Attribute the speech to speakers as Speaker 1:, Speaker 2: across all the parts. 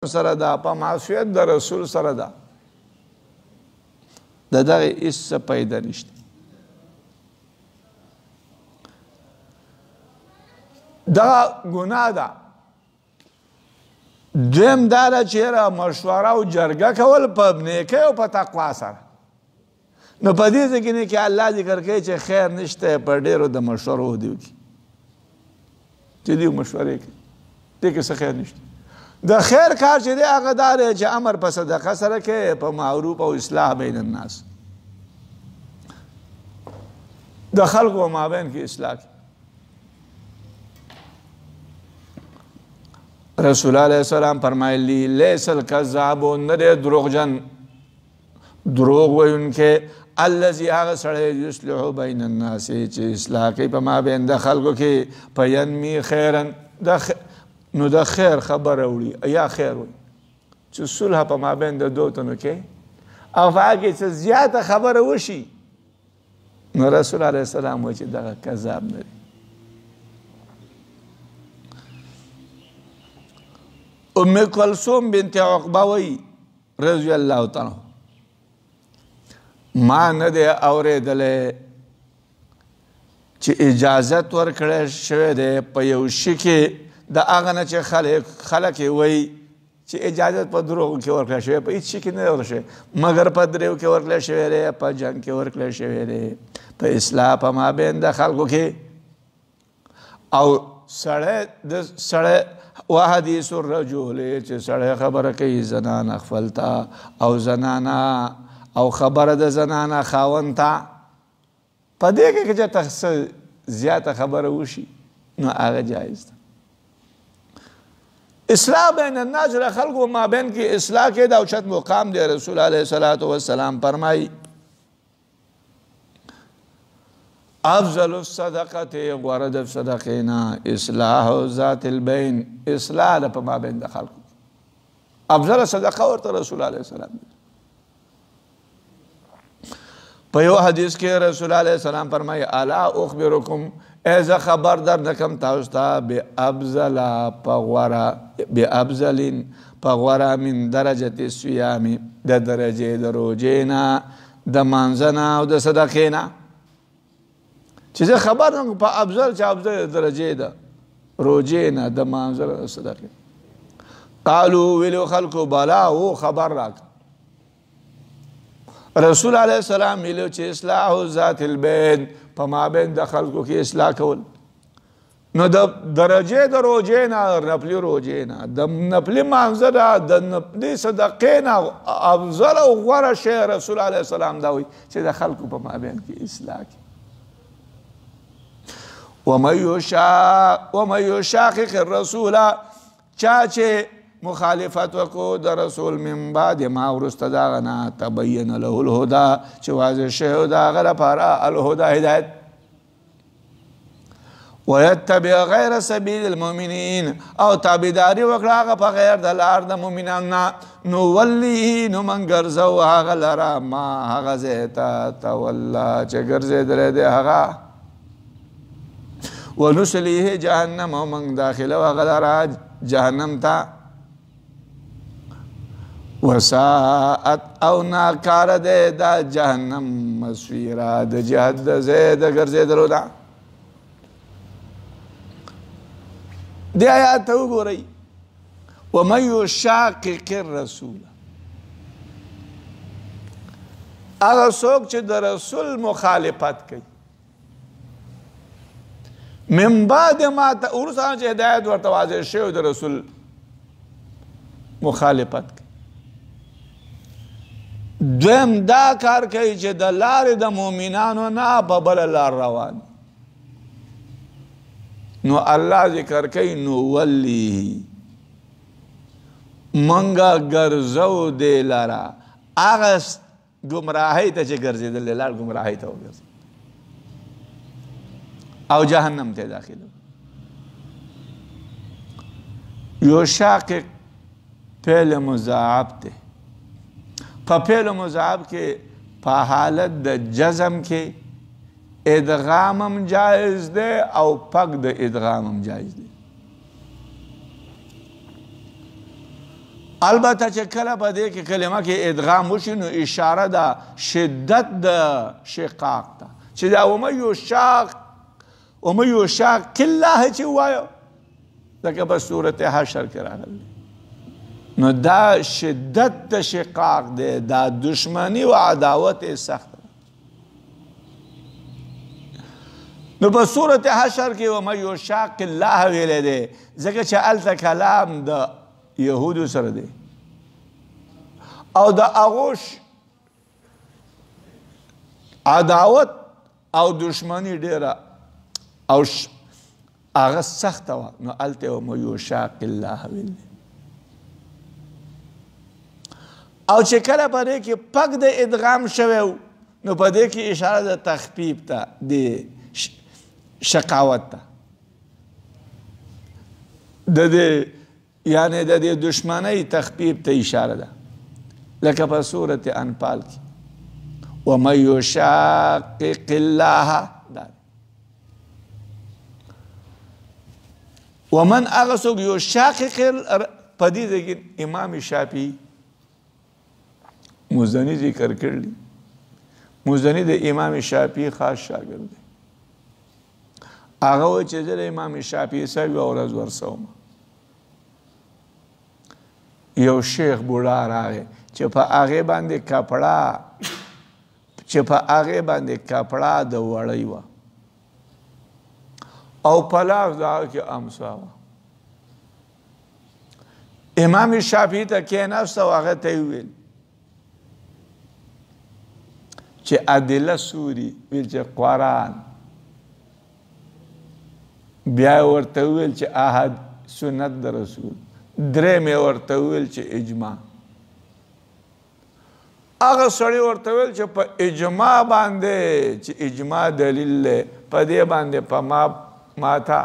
Speaker 1: سره ده په معصیت د رسول سره ده د دغه هیڅ څه پیدا نشته دا ګناه ده دویم دا ده چېرې مشوره او جرګه کول په نیکۍ او په تقوا سره نو په دې ځای کې کې الله ذکر کوي چې خیر نشته په ډېرو د مشورو دي وکړي چې دې مشورې کوي دې کې څه خیر نشته د خیر کار چې دی هغه دا دی چې امر په صدقه سره کوي په معروف او اصلاح بین الناس د خلکو په مابین کې اصلاح کوي رسول علیه السلام فرمایلی لیس الکذاب نه دی دروغجن دروغ ویونکی الذي هغه سړی یصلح بین الناس چې اصلاح کوي په مابین د خلکو کې فینمی خیرا نو د خیر خبره وړي یا خیر وي چې صلح په مابین د دوه تنو کې او په هغه کې څه زیاته خبره وشي نو رسول علیه السلام وایي چې دغه کذاب نه دی ام کلثوم بنت عقبه وایي رضی الله تعالی ما نه دی اورېدلی چې اجازت ورکړی شوی دی په یو شي کې د هغه نه چې خلک یې وایي چې اجازت په دروغو کې ورکړی شوی په هېڅ شي کې نه دی ورکړی شوی مګر په دریو کې ورکړی شوی دی په جنګ کې ورکړی شوی دی په اصلاح په مابین د خلکو کې او سړی وحدیث الرجل چې سړی خبره کوي زنانه خپل ته او زنانه او خبره د زنانه خاوند ته په دې کې چې ته زیاته خبره وشي نو هغه جایز ده اصلاح بین الناس د خلکو مابین کې اصلاح کې دا اوچت مقام دی رسول علیه الصلاة والسلام فرمایي افضل الصدقه غوره د صدقې نه اصلاح ذات البین اصلاح د په مابین د خلکو افضل صدقه ورته رسول علیه السلام په یو حدیث کې رسول علیه السلام فرمایي الا اخبرکم ایزه خبر در نکم تاسو ته بأفضل په غوره من درجة الصیام د درجې د روژې نه د مانځه نه او د صدقې نه چې زه خبر نم په افضل چې افضل درجې ده روژې نه د مانځه نه د صدقې قالو ویلو خلکو بلا او خبر راکړه رسول علیه السلام ویلو چې اصلاح ذات البین په مابین د خلکو کې اصلاح کول نو د درجې د روژې نه نفلي روژې نه د نفلي مانځه نه د نفلي صدقې نه افضل او غوره شی رسول علیه السلام دا وایي چې د خلکو په مابین کې اصلاح کوي ومن یشاقق الرسول چا چې مخالفت وکړو د رسول من بعد ما وروسته د هغه نه تبین له الهدی چې واضح شوی د هغه لپاره الهدی هدایت ویتبع غیر سبیل المؤمنین او تابعداري وکړه هغه په غیر د لار د مؤمنانو نه نولیه نو من ګرځو هغه لره ما هغه ځای ته توله چې ګرځېدلی دی هغه ونسلیه جهنم او من داخله هغه لره جهنم ته وساعت او ناکار ده دا جهنم مسویرا د جهد د زید ګرځېدلو ده دې آیات ته وګورئ ومن یشاقق الرسول هغه څوک چې د رسول مخالفت کوي من بعد ما وروسته چې هدایت ورته واضح شوی د رسول مخالفت کوي دویم دا کار کوي چې د لارې د مؤمنانو نه په بله لار روان نو الله ذکر کوي نو ولیه منګه ګرځو دی لاره هغه ګمراهۍ ته چې ګرځېدلی لار ګمراهۍ ته وګرځي او جهنم ته داخله یشاقق فعل مضاعف ته په فعل مضاعف کې په حالت د جزم کې ادغامم جایز دی او پک د ادغامم جایز دی البته چې کله په دې کې کلمه کې ادغام وشي نو اشاره ده شدت د شقاق ته چې دا ومن یشاق الله چې وایو لکه په سورت حشر کې راغلی نو دا شدت د شقاق دی دا دشمنی و عداوت سخت نو په سورت حشر کې ومن یشاق الله ویلی دی ځکه چې هلته کلام د یهودو سره دی او د هغو عداوت او دشمنی ډیره او هغه سخته وه نو هلته ومن یشاق الله ویلی او چې کله په دې کې پک د ادغام شوی و نو په دې کې اشاره د تخفیف ته د شقاوت ته د دې یعنی د دې دشمنۍ تخفیف ته اشاره ده لکه په سورت انفال کې ومن یشاقق الله ومن هغه څوک یشاقق په دې ځای کې امام شافعي مزنی ذکر کړلی مزنی د امام شافعي خاص شاګرد دی هغه وایي چې زه د امام شافعي صاحب یوه ورځ ورسوم یو شیخ بوډا راغی چې په هغې باندې کپړه د وړۍ وه او په لاس د هغه کې امسا وه امام شافعي ته کېناست او هغه ته یې وویل چې ادله سوري ویل چې قرآن بیا ورته وویل چې احد سنت د رسول درېم یې ورته وویل چې اجماع هغه سړی ورته ویل چې په اجماع باندې چې اجماع دلیل دی په دې باندې په ماته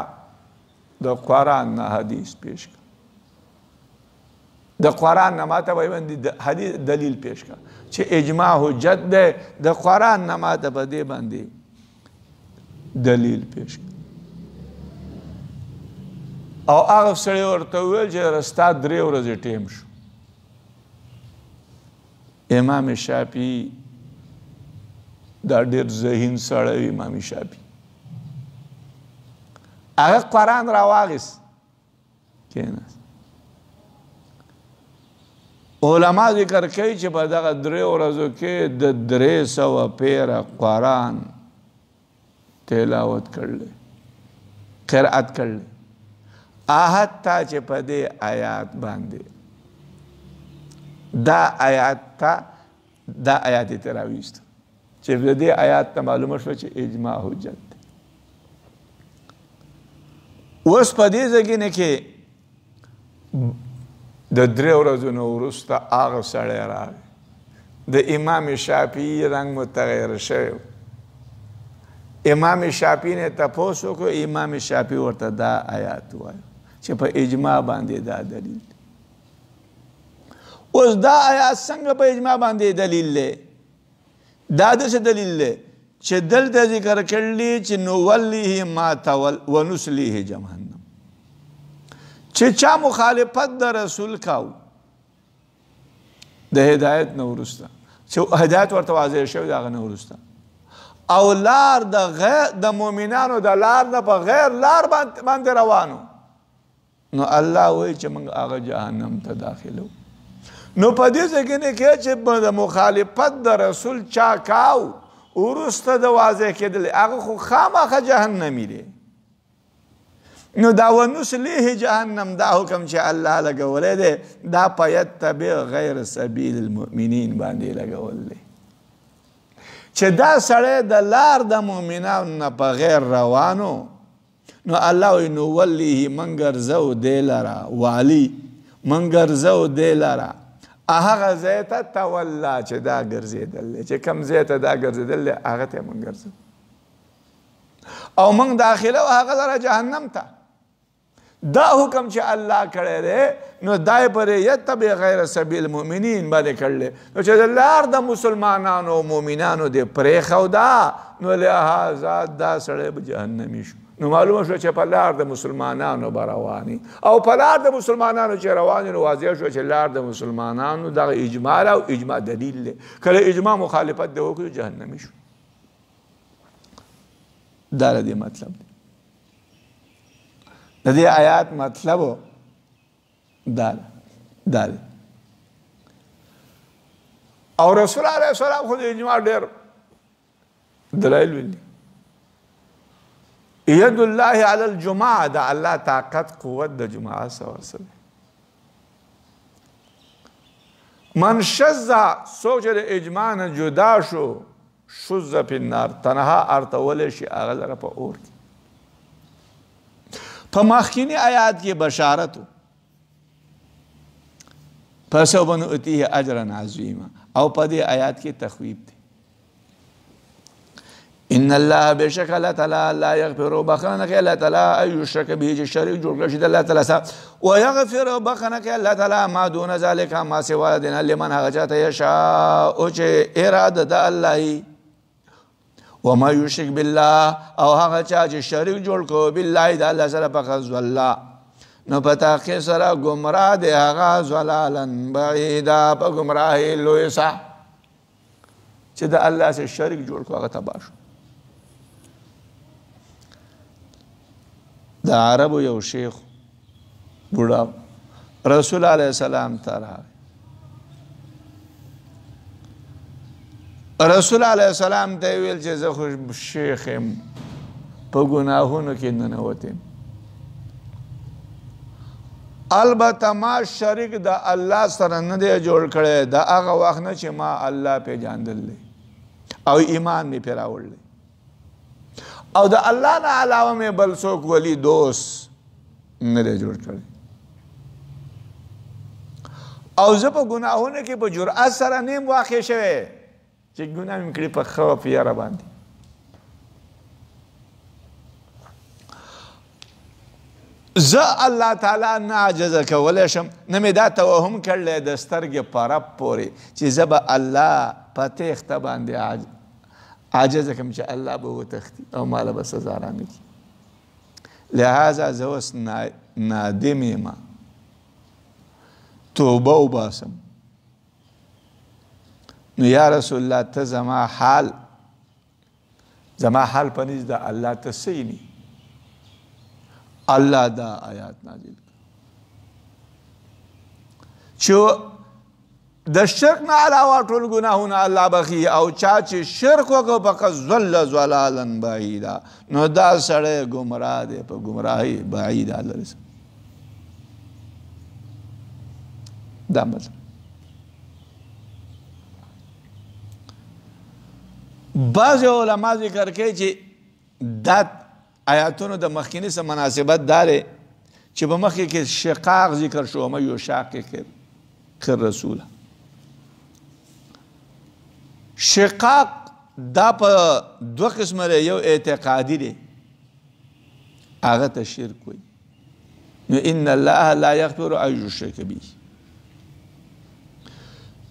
Speaker 1: د قرآن نه حدیث پیش کړه د قرآن نه ماته باندې حدیث دلیل پیش کړه چې اجماع حجت دی د قرآن نه ماته په دې باندې دلیل پیش کړه او هغه سړی ورته وویل چې ستا 3 ورځې ټیم شو امام شافعي دا ډېر ذهین سړی و امام شافعي هغه قرآن راواغیست کېناست علما ذکر کوي چې په دغه 3 ورځو کې د 300 پیره قرآن تلاوت کړلی قرأت کړلی حتی چې په دې آیات باندې دا آیات یې راویست چې د دې آیات ته معلومه شوه چې اجماع حجت دی اوس په دې ځای کې د 3 ورځو نه وروسته هغه سړی راغی د امام شافعي رنګ متغیر شوی امام شافعي نه تپوس وکړو امام شافعي ورته دا آیات وایي چې په اجماع باندې دا دلیل اوس دا آیات څنګه په اجماع باندې دلیل دی دا داسې دلیل دی چې دلته ذکر کړلی چې نولیه ما تول ونسلیه جهنم چې چا مخالفت د رسول کاو د هدایت نه وروسته چې هدایت ورته واضح شوی د هغه نه وروسته او لار د مؤمنانو د لار نه په غیر لار باندې روانو نو الله وایي چې موږ هغه جهنم ته داخلو نو په دې ځای کې چې د مخالفت د رسول چا کاو وروسته د واضح کېدل هغه خو خامخا جهنمي دی نو دا ونسلیه جهنم دا حکم چې الله لګولی دی دا په یتبع غیر سبیل المؤمنین باندې لګول دی چې دا سړی د لار د مؤمنانو نه په غیر روانو نو الله وی نو ولیه من ګرځو دی لره والی من ګرځو دی لره هغه ځای ته تولا چې دا ګرځېدل دی چې کوم ځای ته دا ګرځېدل دی هغه ته من ګرځو او من داخله و هغه لره جهنم ته دا حکم چې الله کړی دی نو دای پر یتبع غیر سبیل المؤمنین باندې کړلی نو چې د لار د مسلمانانو او مؤمنانو دې پرېښوده نو لهذا دا سړی به جهنمي شو نو معلومه شو چې په لار د مسلمانانو به رواني او په لار د مسلمانانو چې روان نو واضح شو چې لار د مسلمانانو دغه اجماع او اجماع دلیل دی کله اجماع مخالفت دی وکړو جهنمي شو دا د دې مطلب دی د دې آیات مطلب دا دی او رسول علیه السلام خو د اجماع ډېر دلایل ویلي ید الله علی الجماع دا الله طاقت قوت د جماعت سره سره من شذ سوچ د اجماع نه جدا شو شذ فی النار تنها ارتول شي هغه لره په اور کې په مخکینی آیات کې بشارت فسوف نؤتیه اجرا عظیما او په دې آیات کې تخویب دی ان الله بشک الله تعالی لا یغفر بخنه کې الله تعالی ایو شرک به چې شریک جوړ کړي د الله تعالی سره او یغفر بخنه کې الله تعالی ما دون ذلک ما سوا دین لمن هغه چاته یشاء او چې اراده د الله وما یشرک بالله او هغه چا چې شریک جوړ کو بالله د الله سره فقط الله نو پتا کې سره گمراه دی هغه ضلالا بعیدا په گمراهی لوی سا چې د الله سره شریک جوړ کو هغه تباہ شو د عربو یو شیخ بوډا رسول علیه السلام ته راغی رسول علیه السلام ته ویل چې زه خو شیخ یم په ګناهونو کې ننوتم البته ما شریک د الله سره نه دی جوړ کړی د هغه وخت نه چې ما الله پیژندلی او ایمان مې پرې راوړلی او د الله نه علاوه مې بل څوک ولی دوست نه دی جوړ کړی او زه په ګناهونو کې په جرأت سره نیم واقع شوی چې ګناه مې کړي په خوف یاره باندې زه الله تعالی نه عاجزه کولی شم نه مې دا توهم کړلی د سترګې په رب پورې چې زه به الله په تیښته باندې عاجزه کوم چې الله به وتښتي او ماله به سزا رانه کړي لهذا زه اوس نادم یم توبه وباسم نو یا رسول الله ته زما حال په نزد د الله ته څه ویني الله دا آیات نازل چې د شرک نه علاوه ټول ګناهونه الله بخي او چا چې شرک وکړو فقط ضل ضلالا بعیدا نو دا سړی ګمراه دی په ګمراهۍ بعیده لري دا مطلب بعض علما ذکر کوي چې دا آیاتونو د مخکینی سره مناسبت داره چې په مخکې کې شقاق ذکر شو ما یو شاقق رسول شقاق دا په دو قسمه لري یو اعتقادي دی هغه ته شرک وي نو ان الله لا یغفر ان یشرک به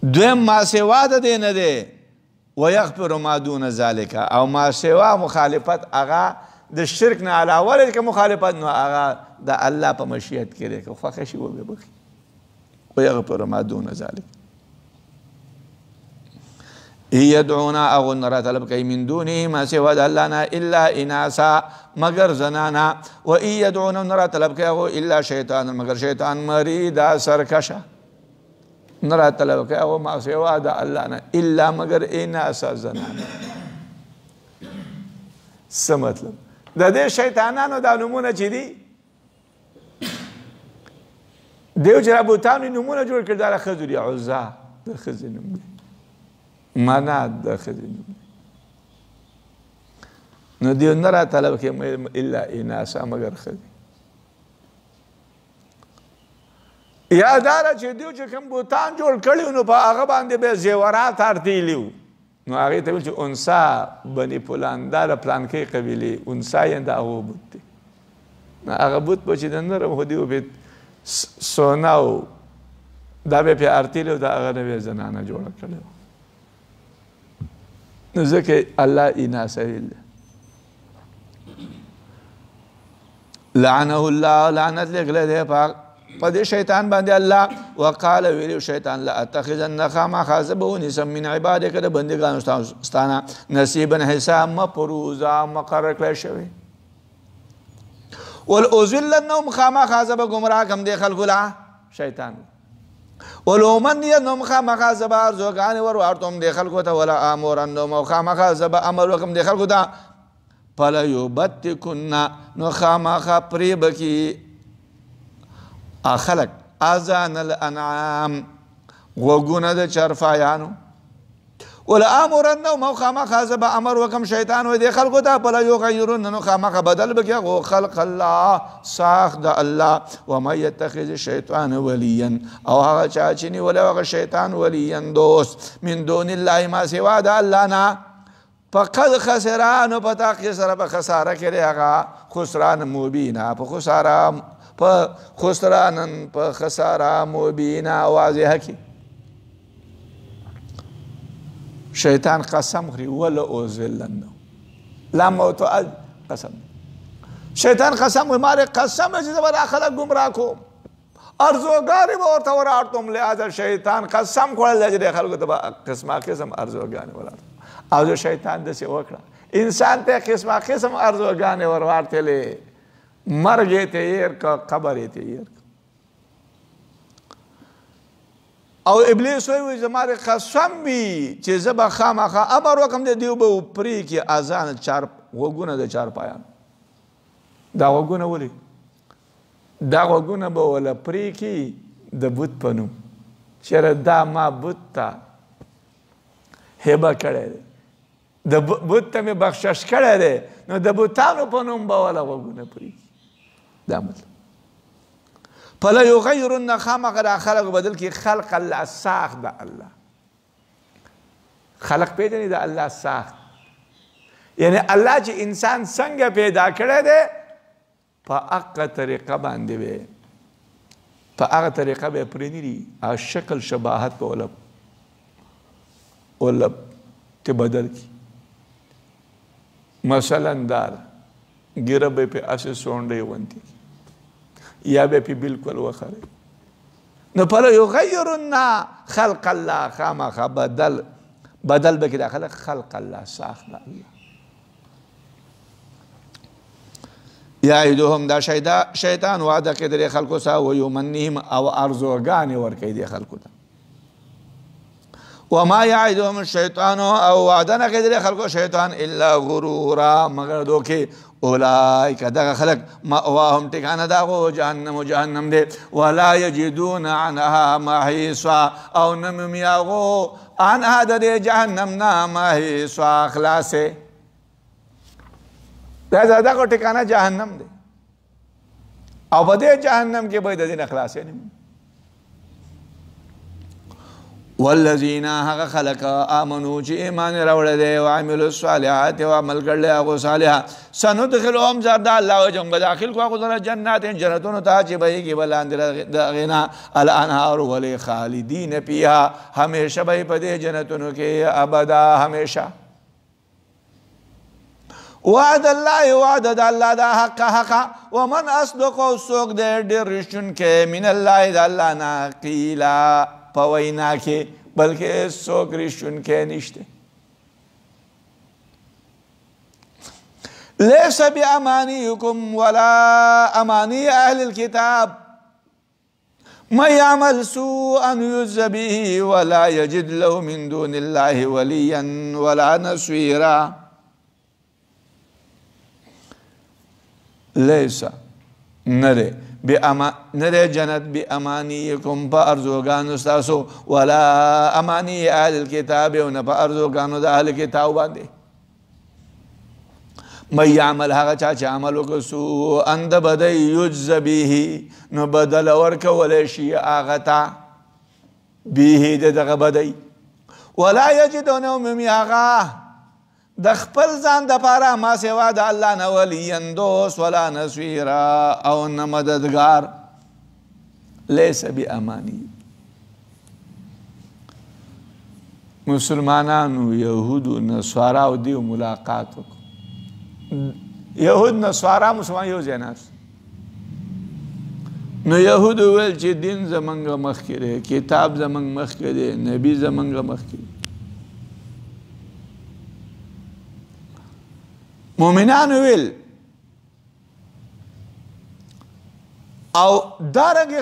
Speaker 1: دویم ما سوا د دې نه دی ویغفر ما دون ذلك او ما سوا مخالفت هغه د شرک نه علاوه لري که مخالفت نو هغه د الله په مشیت کې دی که خوښه شي وبه بخي ویغفر ما دون ذلك یدعونا او نرا طلب کوي من دونه ما سوا د الله نه الا اناسا مگر زنانا و یدعونا نرا طلب کوي الا شیطان مگر شیطان مرید سرکشه نرا طلب کوي ما سوا د الله نه الا مگر اناسا زنانا څه مطلب د دې شیطانانو دا نمونه چې دي دیو چې رابطانو نمونه جوړ کړي دا ښځو دي عزا د ښځې نوم دی منات د ښځې نوم دی نو دیو نه را طلب کوي الا اناسا مگر ښځې یا دا ده چې دیو چې کوم بوتان جوړ کړي نو په هغه باندې به زیورات ارتیلي وو نو هغې ته ویل چې انسا بني فلان دا د پلانکۍ قبیلې انسا یې د هغو بوت دی نو هغه بوت به چې د نرم خو دیو به سونا و دا به پې ارتیلی و د هغه نه به زنانه جوړه کړې وه نو ځکه الله اناسه ویل دی لعنه الله لعنت لګله دی په دې شیطان باندې الله وقال ویلو شیطان لا اتخذن خامخا زبونسم من عبادک د بندګانو ستانه نصیبا حساب مفروضا مقرر کړی شوی ولأذلنهم خامخا زب گمراه کم دی خلکو لا شیطان ولومنینهم خامخا زب ارزوګان ورورتم دی خلکو ته ولا امرنهم خامخا زب امر وکم دی خلکو ته فلا یبتکن نو خامخا پریبکی خلق اذان الانعام غوګونه د چرفایانو ولا امرنهم خامخا زب امر وکم شیطان و دی خلقو ته فلا یغیرن نو خامخا بدل بکی غو خلق الله ساخ د الله وما يتخذ الشیطان وليا او هغه چا چې نیولی هغه شیطان وليا دوست من دون الله ما سوا د الله نه فقد خسران په تاقي سره په خساره کې هغه خسران مبینا په خساره په خسران په خساره مبینا واضحه کې شیطان قسم خوري ولا اوزلن لا موت قسم شیطان قسم وي مال قسم چې زبر خلک گمراه کوم ارزوګاری به ورته ورارتم لهذا شیطان قسم خوړل چې خلکو ته قسمه قسم ارزوګانی ورارتم او شیطان داسې وکړه انسان ته قسمه قسم ارزوګانی ورورتلې مرګ ته ير کا قبر ته ير او ابلیس وی زماره قسم وی چې زبا خامخا امر وکم دې دیو به پری کې اذان چار وګونه د چار پایان دا وګونه ولي دا وګونه به ولا پری کې د بوت پنو چیرې دا ما بوت ته هبه کړی د بوت ته مې بخشش کړی دی نو د بوتانو په نوم به ولا وګونه پری دا مطلب فلا یغیرن خامخا خلق بدل کی خلق الله ساخت د الله خلق پیدا د الله ساخت یعنی الله چې انسان څنګه پیدا کړی دی په هغه طریقه باندې وي په هغه طریقه به پرې دي او شکل شباهت په ولب ته بدل کی مثلا دار ګیره به په اساس سونډې ونتي یا به پی بالکل وخره نو فلا یغیرن خلق الله خامخا بدل بکی داخل خلق الله ساخت الله یعیدهم دا شیطان وعده کې د خلکو سره و یمنیهم او ارزوګانې ورکوي د خلکو ته وما یعیدهم الشیطان او وعده نه کوي د خلکو شیطان الا غرورا مگر دوکې اولئک دغه خلق مأواهم ټکانه دغه جهنم دی ولا یجدون عنها محیصا او نممیاغو عنها د جهنم نه محیصا خلاصه دا دغه ټکانه جهنم دی او په دې جهنم کې به د دې نه خلاصې نه والذین هغه خلق آمنو چې ایمان راوړل دي او عملوا الصالحات او عمل کړل هغه صالحه سندخلهم زرد الله وجم داخل کو هغه جنات جنتونو ته چې به کې بلاند غنا الانهار ول خالدین فيها همیشه به په دې جنتونو کې ابدا همیشه وعد الله وعد الله دا حق ومن اصدق سوق دې رښتون کې من الله د الله نه قیلا پوینا کې بلکې څوک رښتون کې نشته لیس بامانیکم ولا امانی اهل الكتاب من يعمل سوءا يجز به ولا يجد له من دون الله وليا ولا نصيرا لیس نره نره جنت بی امانیکم پا ارزوگانو ستاسو ولا امانی اهل الكتاب و پا ارزوگانو دا اهل کتاب بانده من یعمل حقا چاچه عملو کسو اند بدای یجز بیهی نو بدل ورک ولشی آغتا بیهی دغه بدای ولا یجدونو ممی آغا د خپل ځان د پاره ما سوا د الله نه ولي دوست ولا نصيرا او نه مددگار ليس باماني مسلمانانو يهودو نصارا او دیو ملاقات يهود نصارا مسلمان یو ځای ناست نو یهودو ویل چې دین زمونږ مخکې دی، کتاب زمونږ مخکې دی، نبی زمونږ مخکې دی. مؤمنانو ویل او دارنګې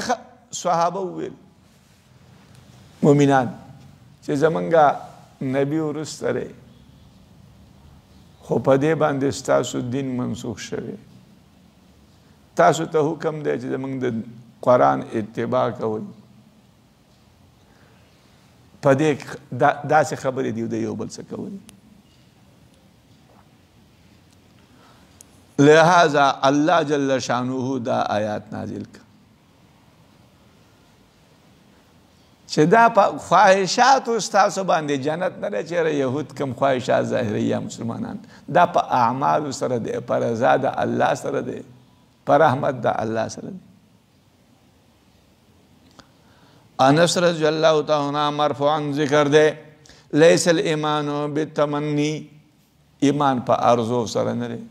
Speaker 1: صحابه ویل مؤمنان چې زمونږ نبی وروسته دی، خو په دې باندې ستاسو دین منسوخ شوی. تاسو ته حکم دی چې زمونږ د قرآن اتباع کوئ. په دې داسې خبرې دي د یو بل څه کوئ. لہذا الله جل شانه دا آیات نازل کړ چې دا په خواهشاتو ستاسو باندې جنت نه دی چېرې یهود کم خواهشات ظاهري یا مسلمانان، دا په اعمالو سره دی، په رضا د الله سره دی، په رحمت د الله سره دی. انس رضی الله تعالی عنہ مرفوعا ذکر دی لیس الایمان بالتمنی، ایمان په ارزو سره نه دی،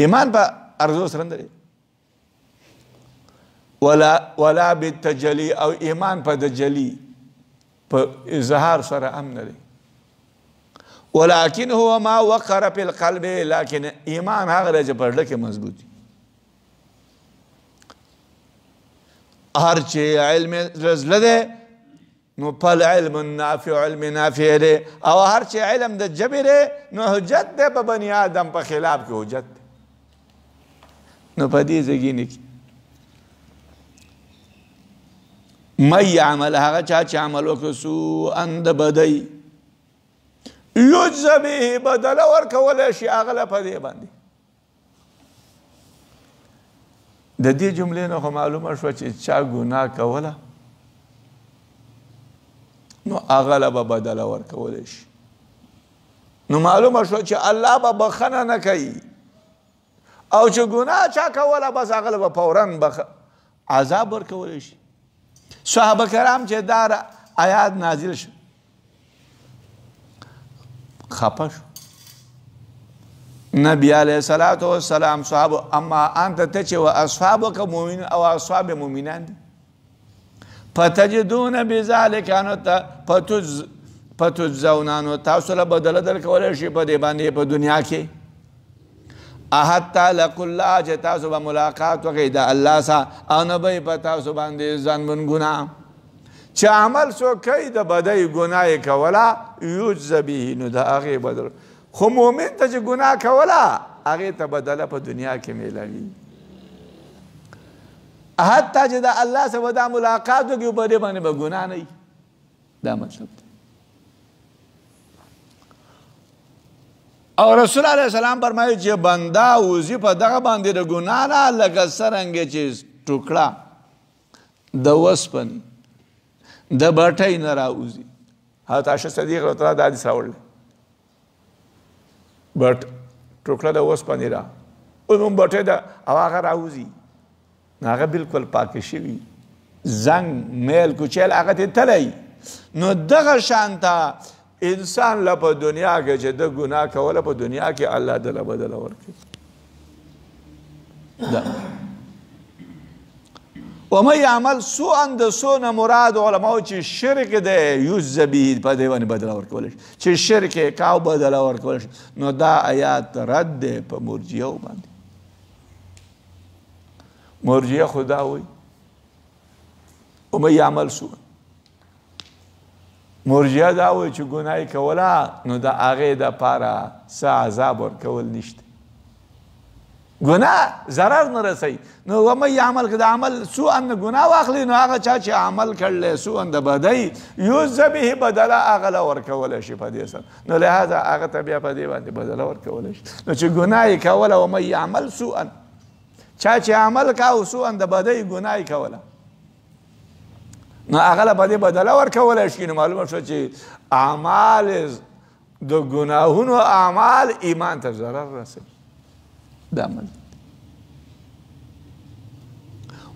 Speaker 1: ایمان په ارزو سره نه دی، ولا بالتجلی، او ایمان په د جلی په اظهار سره هم نه دی. ولكن هو ما وقر في القلب، لیکن ایمان هغه دی چې په زړه کې مضبوط وي. هر چې علم زړه دی نو پل علم نافع، علم نافع دی، او هر چې علم د ژبې دی نو حجت دی په بني آدم په خلاف کې حجت دی. نو په دې زګینې کې من یعمل، هغه چا چې عمل وکړو سوءا د بدۍ، یجزا به، بدله ورکولی شي هغه له په دې باندې. د دې جملې نه خو معلومه شوه چې چا ګناه کوله نو هغه له به بدله ورکولی شي. نو معلومه شوه چې الله به بخښنه نه کوي، او چې ګناه چا کوله بس هغه له به فورا عذاب ورکولی شي. صحابه کرام چې دا آیات نازل شو خفه شو. نبی علیه الصلاة والسلام صحابه اما انت ته چې و اصحابک مؤمنین او اصحاب مؤمنان دي، فتجدون بذلک انو فتجزون، انو تاسو له بدله درکولی شي په دې باندې په دنیا کې. حتی لقوا الله، چې تاسو به ملاقات وکړئ د الله سره، او نه به یې په تاسو باندې ذنب ګناه. چې عمل څوک کوي د بدۍ ګناه یې کوله یجزا به، نو د هغې بدل. خو مؤمن ته چې ګناه کوله هغې ته بدله په دنیا کې میلاوي. حتی چې د الله سره به دا ملاقات وکړي په دې باندې به ګناه نه وي. دا مطلب دی. او رسول علیه السلام فرمایي چې بنده وځي په دغه باندې د ګناه نه لکه څرنګه چې ټوکړه د وسپنې د بټۍ نه راوځي. حضرت عایشه صدیقه رضی الله عنها دا حدیث راوړلی، ټوکړه د وسپنې را اوس هم بټۍ ده او هغه راوځي نو هغه بلکل پاکه شوي، زنګ میل کوچیل هغه ترې تلی. نو دغه شانته انسان له په دنیا کې چې د ګناه کوله په دنیا کې الله دله بدله ورکړي. ومن یعمل سوءا، د سوء نه مراد علماو چې شرک دی یجزا به، په دې باندې بدله ورکولی شي. چې شرک یې کاو بدله ورکولی شي. نو دا آیات رد دی په مرجیو باندې. مرجیه خو دا وایي ومن یعمل سوءا، مرجیه دا وایي چې ګناه یې کوله نو د هغې دپاره څه عذاب ورکول نشته، ګناه ضرر نه رسوي. نو ومن یعمل که د عمل سوءا نه ګناه واخلي نو هغه چا چې عمل کړلی سوءا د بدۍ یجزا به، بدله هغه له ورکولی شي په دې سره. نو لهذا هغه ته بیا په دې باندې بدله ورکولی شي. نو چې ګناه یې کوله ومن یعمل سوءا، چا چې عمل کاو سوءا د بدۍ ګناه یې کوله نو هغه له په دې بدله ورکولی شي. نو معلومه شوه چې اعمال د ګناهونو اعمال ایمان ته ضرر رسوي. دا عمل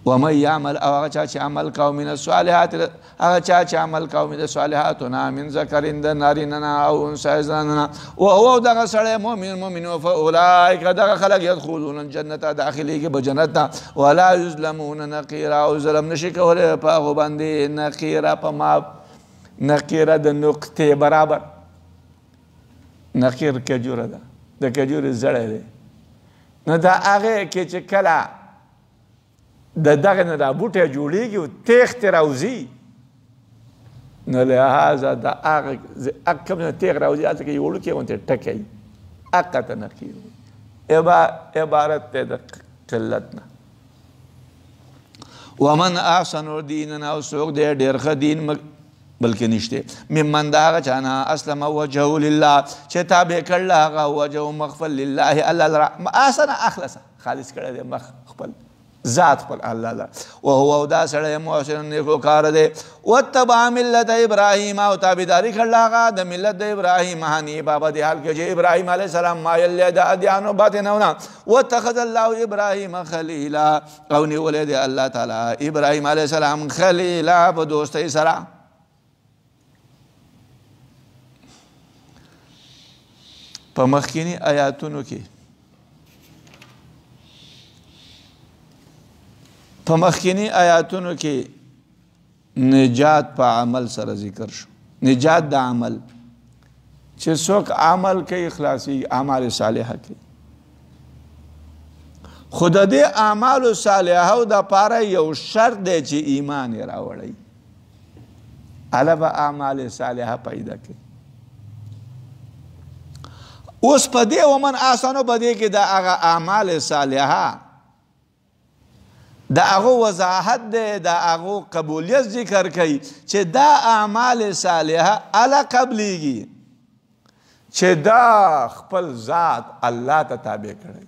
Speaker 1: ومن یعمل او هغه چا چې عمل کاو من الصالحات هغه چا چې عمل کاو من الصالحات نه من ذکر د نارینه نه او انثی زنانه وهو دغه سړی مؤمن فاولئک دغه خلک يدخلون الجنه داخليږي به جنت ته ولا یظلمون نقیرا او ظلم نشي کولی په هغو باندې نقیرا په ما نقیره د نقطې برابر نقیر کجوره ده د کجورې زړی دی نو د هغې کې چې کله د دغه نه دا بوټی جوړېږي او تیغ ترې راوځي نو لهذا د هغه کوم نه تیغ راوځي هلته کې یو وړوکی غوندې ټکی وي هغه ته نقیر وي عبارت دی د قلت نه ومن احسن دینا او څوک دی ډېر ښه دین بلکې نشته ممن دا هغه چا نه اسلم وجهه لله چې تابع کړله هغه وجهه مخ لله الله احسن اخلص خالص کړی دی مخ خپل ذات خپل الله لره وهو دا سړی محسن نیکوکار دی واتبع ملت ابراهیم او تابعداري کړله هغه د ملت د ابراهیم حنیفه په دې حال کې چې ابراهیم علیه السلام مایل دی د ادیانو باطنونه واتخذ الله ابراهیم خلیلا او نیولی دی الله تعالی ابراهیم علیه السلام خلیلا په دوستۍ سره په مخکینی آیاتونو کې په مخکینی آیاتونو کې نجات په عمل سره ذکر شو نجات د عمل چې څوک عمل کوي اخلاصي اعمال صالحه کوي خو د دې اعمالو صالحو دپاره یو شرط دی چې ایمان یې راوړی هله به اعمال صالحه پیدا کوي اوس په دې ومن احسنو په دې کې د هغه اعمال صالحه د هغه وضاحت دی د هغه قبولیت ذکر کوي چې دا اعمال صالحه هله قبلیږي چې دا خپل ذات الله ته تابع کړی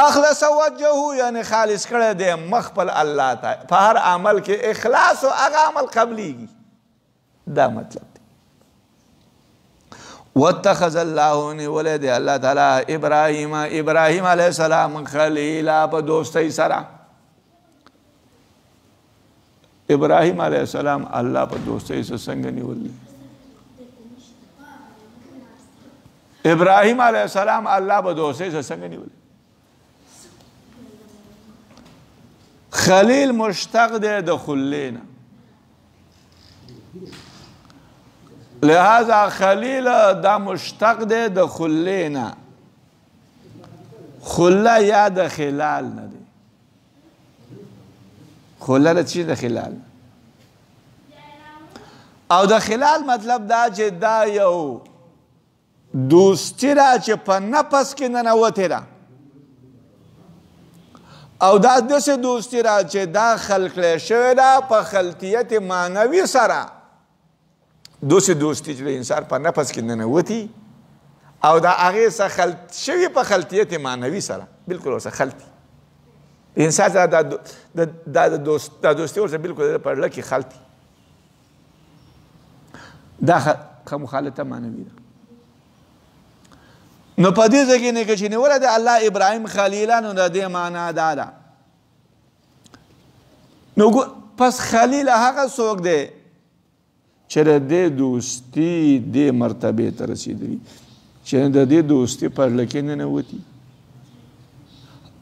Speaker 1: اخلص وجهه یعنی خالص کړی دی مخ خپل الله ته په هر عمل کې اخلاص او هغه عمل قبلیږي دا مطلب دی واتخذ الله نیولی دی الله تعالی ابراهیم علیه السلام خلیلا په دوستۍ سره ابراهیم علیه السلام الله په دوستۍ سره څنګه نیولی ابراهیم علیه السلام الله په دوستۍ سره څنګه نیولی خلیل مشتق دی د خلینا لہذا خلیل دا مشتق دی د خلینا خله یا د خلال نه دی خله د چی د خلال او د خلال مطلب دا چې دا یو دوستی را چې په نفس کې ننوتې ده او دا داسې دوستی را چې دا خلق شوې ده په خلطیت معنوي سره دوستی دوستی چې د انسان په نفس کې ننوتي او دا هغې څخه خلط شوي په خلطیت معنوي سره بلکل ورسره خلطي انسان سره دا دوستي ورسره بلکل په زړه کې خلطي دا مخالطه معنوي ده نو په دې ځای کې نه چې نیولی د الله ابراهیم خلیلا نو د دې معنا دا ده نو پس خلیل هغه څوک دی چې د دې دوستي دې مرتبې ته رسېدلي چې د دې دوستي په زړه کې ننوتي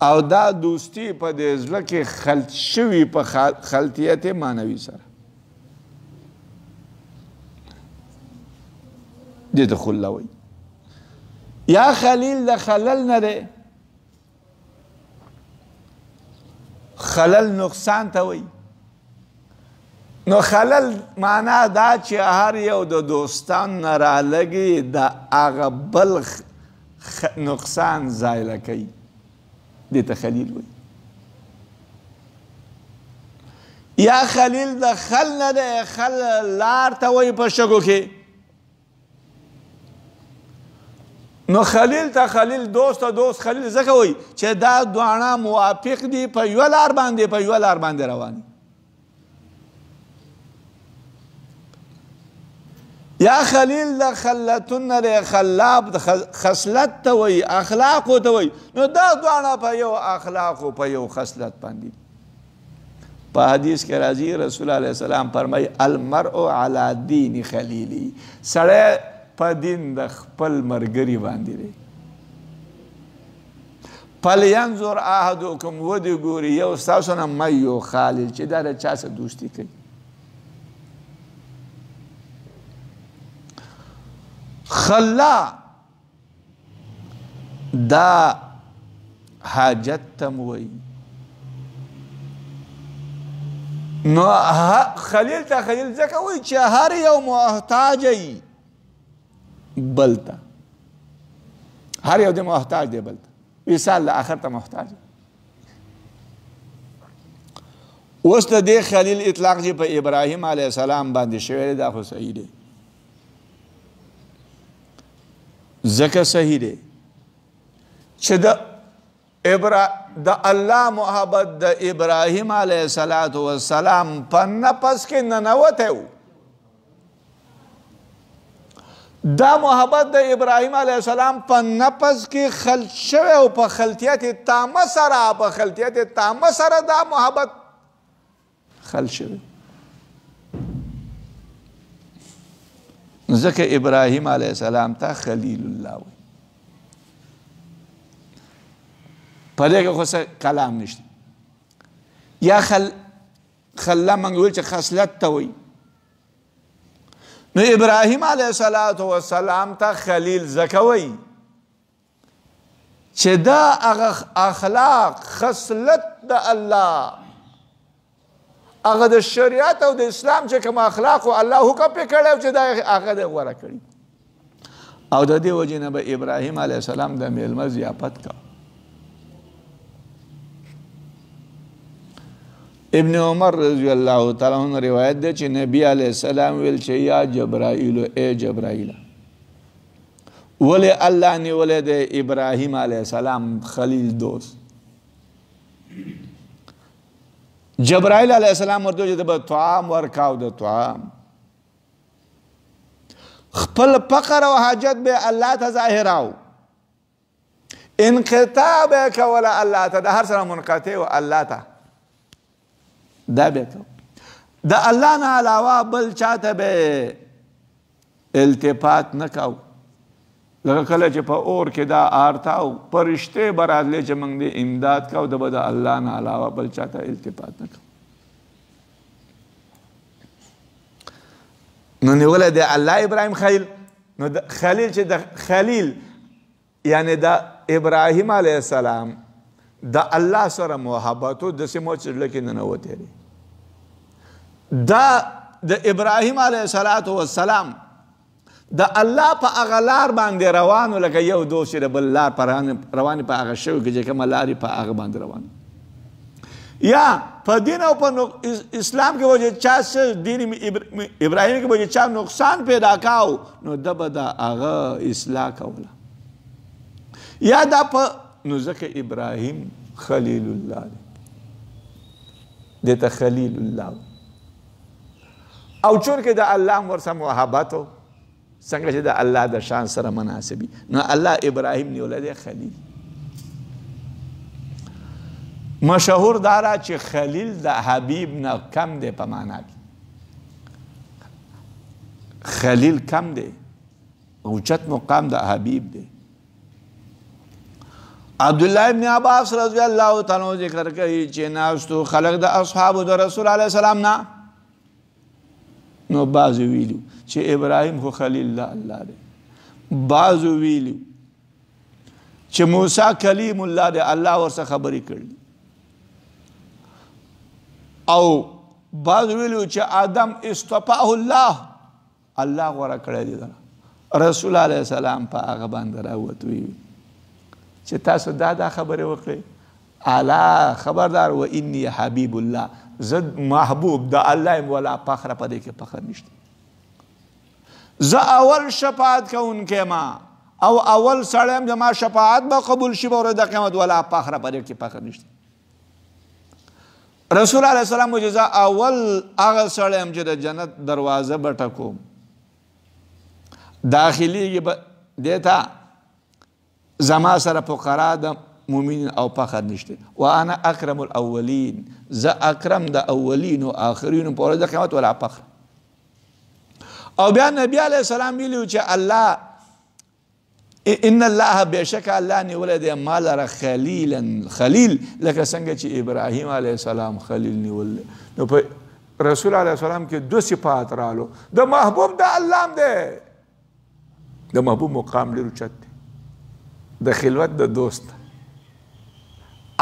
Speaker 1: او دا دوستي په دې زړه کې خلط شوي په خلطیت معنوي سره دې ته خله وایي یا خلیل د خلل نه دی خلل نقصان ته وایي نو خلل معنا دا چې هر یو د دوستان نه رالګي د هغه بل نقصان زایله کوي دې ته خلیل وایي یا خلیل د خل نه دی خل لار ته وایي په شګو کې نو خلیل ته خلیل دوست ته دوست خلیل ځکه وایي چې دا دواړه موافق دي په یوه لار باندې روان یا خلیل د خلتون نه دی خلاب خصلت ته وایي اخلاقو ته وایي نو دا دواړه په یو اخلاقو په یو خصلت باندې په حدیث کې راځي رسول علیه السلام فرمایي المرء علی دین خلیلی، سړی په دین د خپل ملګري باندې دی. فلینظر احدکم ودې ګوري یو ستاسو نه من یخالل چې دا د چا سره دوستي کوي. خلا دا حاجت تم وی. نو خلیل ته خلیل ځکه وی چې هر یو محتاج ای بلته، هر یو د محتاج دی بلته، وصال له آخر ته محتاج. اوس د دې خلیل اطلاق چې په ابراهیم علیه السلام باندې شوی دی دا خو صحیح دی، ځکه صحیح دی چې د الله محبت د ابراهیم علیه السلام په نفس کې ننوتی و. دا محبت د ابراهیم علیه السلام په نفس کې خلط شوی او په خلطیت تامه سره دا محبت خلط شوی. ځکه ابراهیم علیه السلام ته خلیل الله وی. په دې کې خو څه کلام نشته. یا خله موږ ویل چې خصلت ته وی. نو ابراهیم علیه السلام ته خلیل ځکه وی چې دا هغه اخلاق خصلت د الله، هغه د شریعت او د اسلام چې کوم اخلاق او الله حکم پې کړی چې دا هغه د غوره کړي. او د دې وجې نه به ابراهیم علیه السلام د میلمه ضیافت کوه. ابن عمر رضی الله تعالی عنہ روایت ده چې نبی علیه السلام ویل چې یا جبرائیل ای جبرائیل ولی الله نیولی د ابراهیم علیه السلام خلیل دوست. جبرائیل علیه السلام ورته چې به طعام ورکاو، د طعام خپل فقر او حاجت به الله ته ظاهراو، انقطاع به کوله الله ته، د هر سره منقطع و الله ته دا به کو. د الله نه علاوه بل چاته به التفات نه کو. لکه کله چې په اور کې دا آرتاو پرشته به راتلې چې موږ دې امداد کو، د به د الله نه علاوه بل چاته التفات نه کو. نو نیولی د الله ابراهیم خلیل. نو خلیل چې د خلیل یعنی د ابراهیم علیه السلام د الله سره محبتو داسې مو چې زړه کې ننوتی دی. دا د ابراهیم علیه السلام د الله په هغه لار باندې روانو، لکه یو دوست چې د بل لار روانې په هغه شوي کې چې کومه لارې په هغه باندې روان. یا په دین او په اسلام کې به چې چا څه دین ابراهیم کې به چې چا نقصان پیدا کاو نو ده به د هغه اصلاح کوله. یا دا په نو ځکه ابراهیم خلیل الله دی، دیتا خلیل الله. او چون که دا الله ورسه محبتو څنګه چې د الله د شان سره مناسبي، نو الله ابراهیم نیولی دی خلیل. مشهور دارا چې خلیل د حبیب نه کم دی په معنا کې. خلیل کم دی، اوچت مقام د حبیب دی. عبداللہ ابن عباس رضی اللہ تعالیٰ ذکر کری چې ناستو خلق د اصحابو د رسول علیہ السلام نا نو بعضو ویلو چې ابراهیم خو خلیل الله دی، بعضو ویلو چې موسی کلیم الله دی، الله ورسه خبرې کړي، او بعضو ویلو چې آدم استفاه الله غوره کړی دی. رسول علیہ السلام په هغه باندې راووت وی چې تاسو دا خبرې وکړئ، اعلی خبردار و انی حبیب الله، زه محبوب د الله یم، ولا فخر په دې کې فخر نشته. زه اول شفاعت کوونکی ما او اول سړی یم، زما شفاعت به قبول شي به ورځ د قیامت، ولا فخر په دې کې فخر نشته. رسول علیه السلام وایي زه اول هغه سړی یم چې د جنت دروازه به ټکوم، داخلیږي به دې ته زما سره فقرا د مؤمنین او فخر نشته وانا اکرم الاولین زه اکرم د اولین او آخرین په ورځ د قیامت ولا فخر. او بیا نبی علیه السلام ویلي چې الله ان الله بشک الله نیولې دی ما لره خلیلا خلیل لکه څنګه چې ابراهیم علیه السلام خلیل نیول. نو په رسول علیه السلام کې دو صفات رالو. د محبوب د الله هم دی، د محبوب مقام ډېر اوچت دی، د خلوت د دوست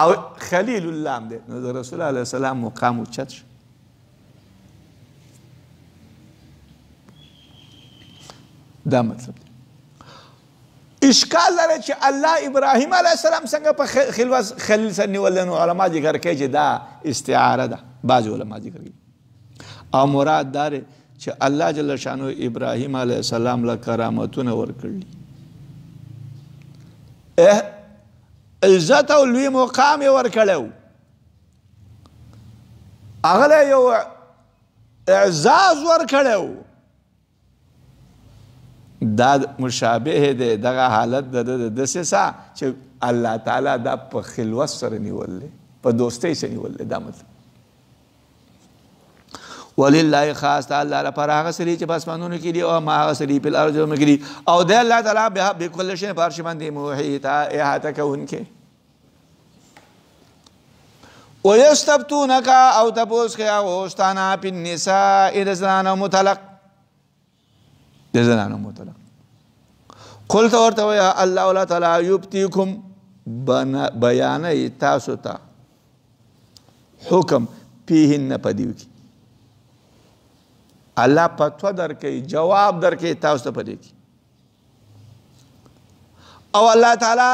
Speaker 1: او خلیل الله هم دی. نو د رسول علیه السلام مقام اوچت شو. دا مطلب دی. اشکال لري چې الله ابراهیم علیه السلام څنګه په خلوت خلیل سره نیول. نو علما ذکر کوي چې دا استعاره ده، بعض علما ذکر کوي. او مراد دا دی چې الله جل شانو ابراهیم علیه السلام له کرامتونه ورکړي، عزت او لوی مقام یې ورکړی، هغه له یو اعزاز ورکړی. دا مشابه دی دغه حالت د داسې څه چې الله تعالی دا په خلوت سره نیول دی، په دوستۍ سره نیول دی. دا مطلب ولله خاص الله لپاره هغه سړي چې په اسمانونو کې دي او ما هغه سړي په الارض کې دي. او د الله تعالی بكل شی په هر شي باندې محیط احاطه کوونکی. ويستفتونك او تپوس کوي غوښتنه په النساء د زنانو مطلق، د زنانو مطلق. قلت ورته وایه الله تعالی یبتیکم بیانوي تاسو ته حکم فیهن په دیو کې. الله فتوا درکوي، جواب درکوي تاسو ته په دې کې. او الله تعالی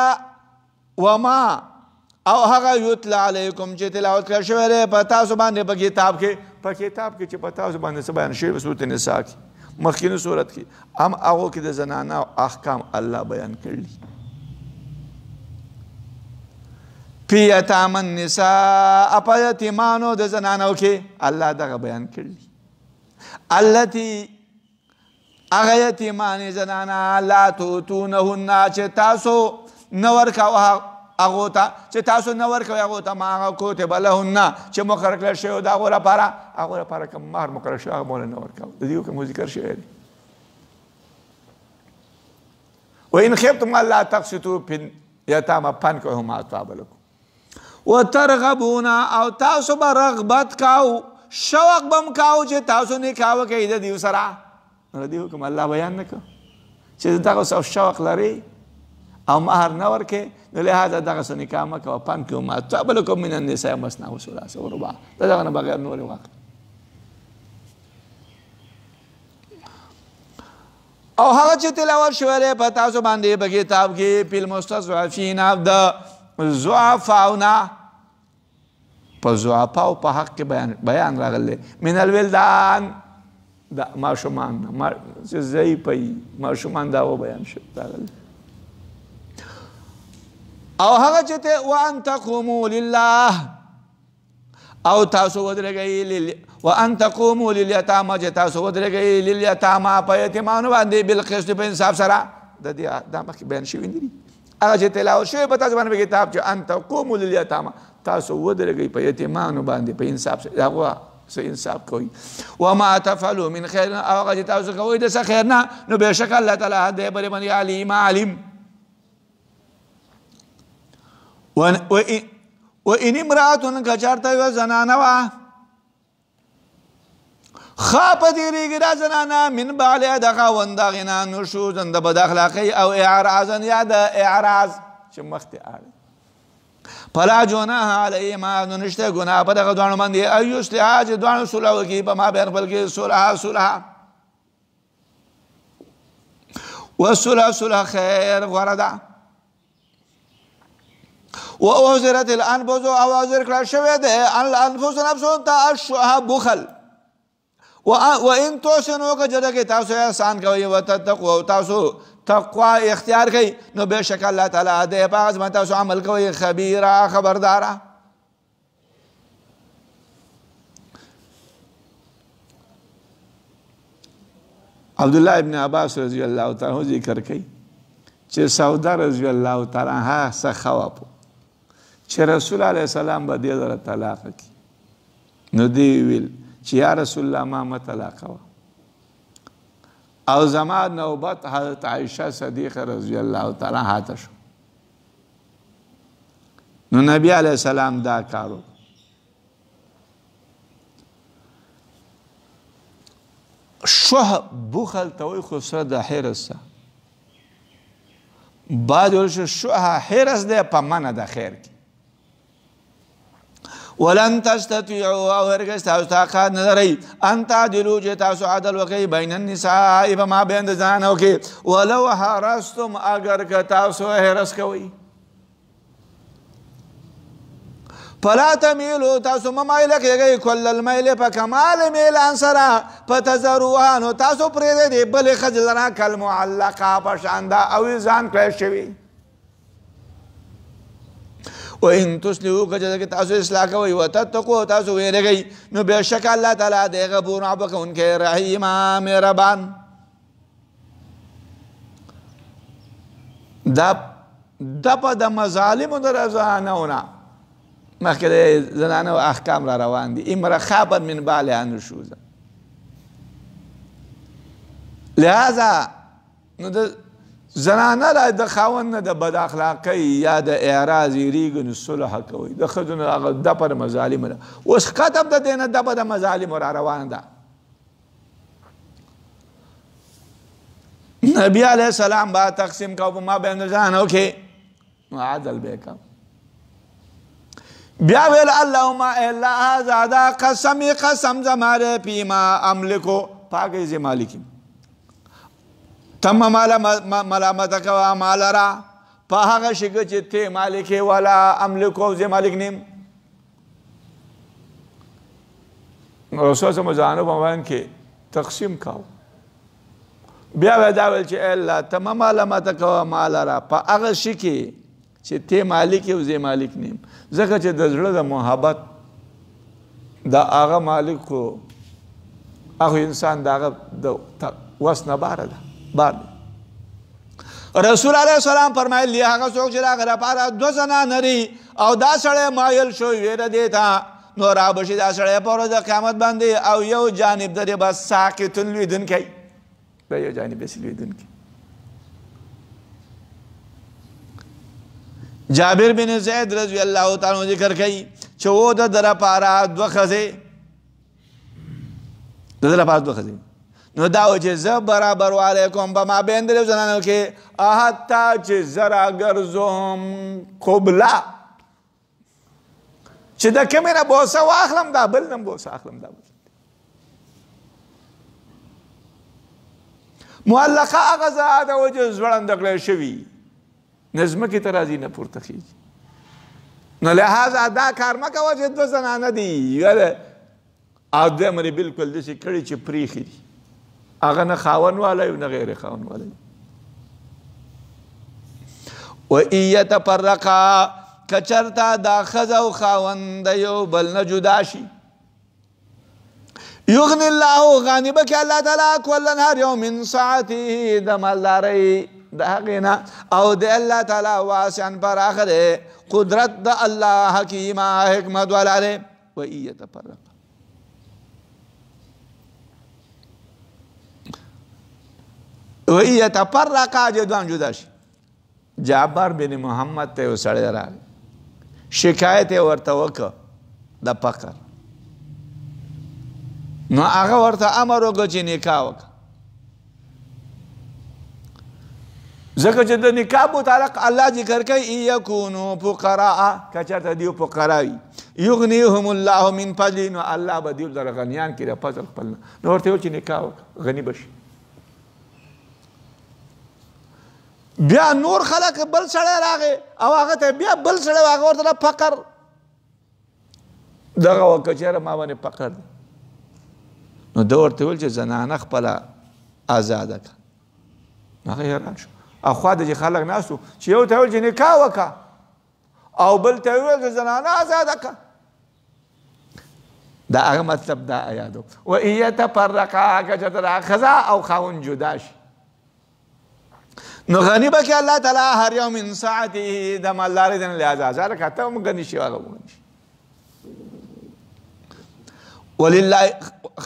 Speaker 1: وما او هغه یتلی علیکم چې تلاوت کړی شوی دی په تاسو باندې په کتاب کې، په کتاب کې چې په تاسو باندې څه بیان شوي په سورة النساء کې، مخکینی صورت کې هم هغو کې د زنانه احکام الله بیان کړي. فی یتامی النساء په یتیمانو د زنانو کې الله دغه بیان کړي. التي هغه یتیمانې زنانه لا تؤتونهن چې تاسو نه ورکوه هغو ته، چې تاسو نه ورکوئ هغو ته ما هغه کتب لهن چې مقرر کړی شوی د هغو لپاره، هغو لپاره کوم مهر مقرر شوی هغه موږ نه ورکوو. د دې کوم ذکر شوی دی. وإن خفتم ألا تقسطوا في اليتامى فانكحوا ما طاب لكم وترغبون او تاسو به رغبت کاو، شوق بم کاو چې تاسو نکاح وکړئ د دیو سره. نو د دې حکم الله بیان نه کړ چې دغه څه شوق لري او مهر نه ورکې، نو لهذا دغه څه نکاح مه کوه. فانکحوا ما طاب لكم من النساء مثنى وثلاث ورباع. د دغه نه بغیر نورې واقع. او هغه چې تلاوت شوی دی په تاسو باندې په کتاب کې فی المستضعفین د ضعفاؤنا، په ضعفاو په حق کې بیان راغلی من الولدان د ماشومان چې ضعیف وي ماشومان دا و بیان شو راغلی. او هغه چې ته وان تقوموا لله او تاسو ودرېږئ وان تقوموا للیتامى چې تاسو ودرېږئ للیتامى په یتیمانو باندې بالقسط په انصاف سره. د دې دا مخکې بیان شوي دي. هغه چې تلاوت شوی په تاسو باندې کتاب چې ان تقوموا للیتامى تاسو ودرېږئ په یتیمانو باندې په انصاف سره، هغه څه انصاف کوئ. وما تفعلوا من خیر او هغه چې تاسو کوئ د څه خیر نه، نو بېشکه الله تعالی دی بلې باندې علیم علیم. وإن امرأة کچارته یوه زنانه وه خاپه تېرېږي دا زنانه من بعلها د خاوند د هغې نه نشوزا د بد اخلاقۍ او اعراضا یا د اعراض چې مخ ته اړي. فلا جناح علیهما نو نشته ګناه په دغه دواړو باندې ان یصلحا چې دواړو صلح وکړي په مابین خپل کې صلحا والصلح صلح خیر غوره ده. واحضرت الانفس او حاضر کړه شوی دی الانفس نفسو ته الشح بخل. وان تحسنوا که جده کې تاسو احسان کوئ وتتقوا او تاسو تقوا اختیار کوئ، نو بېشکه الله تعالی دی په هغه باندې تاسو عمل کوئ خبیره خبرداره. عبدالله ابن عباس رضی الله تعالی ذکر کوي چې سوده رضی الله تعالی عنها څه ښه وه چې رسول علیه السلام به دې سره طلاق کړي نو دی ویل چې یا رسول الله ما مه طلاقوه او زما نوبت حضرت عایشه صدیقه رضی الله تعالی عنها ته شو نو نبی علیه السلام دا کار وکړ. شح بخل ته وایي خو سره د حرص څخه بعد ورشه شح حرص دی په منع د خیر کې ولن تستطيعوا او هرگز تاسو طاقت نه لرئ ان تعدلوا چې تاسو عدل وکئ بین النساء په مابین د زنانو کې ولو حرصتم اگر که تاسو حرص کوئ فلا تمیلوا تاسو مه مایله کېږئ کل المیل په کمال میلان سره فتذروها نو تاسو پرېږدئ دې بلې ښځې لره کالمعلقه په شان ده او یې ځان کړی شوي وإن تصلحوا کچې تاسو اصلاح کوئ وتتقوا تاسو ویرېږئ نو بېشکه الله تعالی دی غفور بخښونکی رحیمه مهربان. دا دپه د مظالمو د زنانو نه مخکې د زنانو احکام را روان دي امرأة خافت من بعلها نشوزا لہذا نو د زنانه لا د خاوند نه د بد اخلاقۍ یا د اعراض یریږي نو صلح کوي د ښځو نه هغه دپه د مظالمو نه اوس ختم د دې نه دپه د مظالمو را روانه ده. نبی علیه السلام به تقسیم کو په مابین د زنانو کې نو عدل به یې کو بیا ویل اللهم الا هذا دا قسم زماره پیما املکو پاکی زی مالکیم تم ملامت کوا مالرا پا هغه شګه چې ته مالک ولا املکو زی مالک نیم رسول صلی الله علیه وسلم کې تقسیم کاو بیا ودا ویل چې الله تم ملامت کوا مالرا پا هغه شګه چې ته مالک او زی مالک نیم ځکه چې د زړه د محبت د هغه مالک خو هغه انسان د هغه د وس نه باره ده بار دی. رسول علیه السلام فرمایل هغه څوک چې د هغه لپاره دوه زنانه لري او دا سړی مایل شو ویره دې ته نو رابشي دا سړی په ورځ د قیامت باندې او یو جانب د دې بس ساکتون لویدونکی د یو جانب داسې لویدونکی. جابر بن زید رضی الله تعالی عنہ ذکر کوي چې و د در لپاره دوه ښځې د در لپاره دوه ښځې نو دا و چې زه برابر والی کوم په مابین د زنانو کې حتی چې زه راګرځوم قبله چې د کومې نه بوسه واخلم دا بل نه بوسه اخلم دا معلقه هغه ځای ده و چې زوړنده کړی شوي نظمه کې ته راځي نه پورته خیږي نو لہذا دا کار مه کوه چې دوه زنانه دي او دوی منې بلکل داسې کړي چې پریښي دي هغه نه خاوند والی نه غیر خاوند والی. و ان یتفرقا کچرتا دا ښځه او خاوند د یو بل نه جدا شي یغني الله غاني بکې الله تعالی کلا هر یو من ساعته د مالدارۍ د هغې نه او د الله تعالی واسعا پراخه دی قدرت د الله حکیمه حکمت والا دی. و ان یتفرقا و ان یتفرقا جدوان جدا شي. جابر بن محمد ته یو سړی راغی شکایت یې ورته وکړه د فقر نو هغه ورته امر وکړه چې نکاح وکړه ځکه چې د نکاح متعلق الله ذکر کوي ان یکونوا فقراء که چېرته دیو فقرا وي یغنیهم الله من فضله نو الله به دیو لره غنیان کړي د فضل خپل نه نو ورته ویل چې نکاح وکړه غني به شي. بیا نور خلک بل سړی راغی او هغه ته بیا بل سړی هغه ورته فقر دغه وکړه چېرې ما باندې فقر دی نو ده ورته ویل چې زنانه خپله ازاده کړه هغه حیران شو او خوا د چې خلک ناست وو چې یو ته ویل چې نکاح وکړه او بل ته ویل چې زنانه ازاده کړه دا هغه مطلب دا آیات و ان یتفرقا که چېرته د ښځه او خاوند جدا شي نو غنی به کې الله تعالی هر یو من ساعته د مالدارۍ د نه لحاظه ځکه که ته هم غني شي هغه وغني شي ولله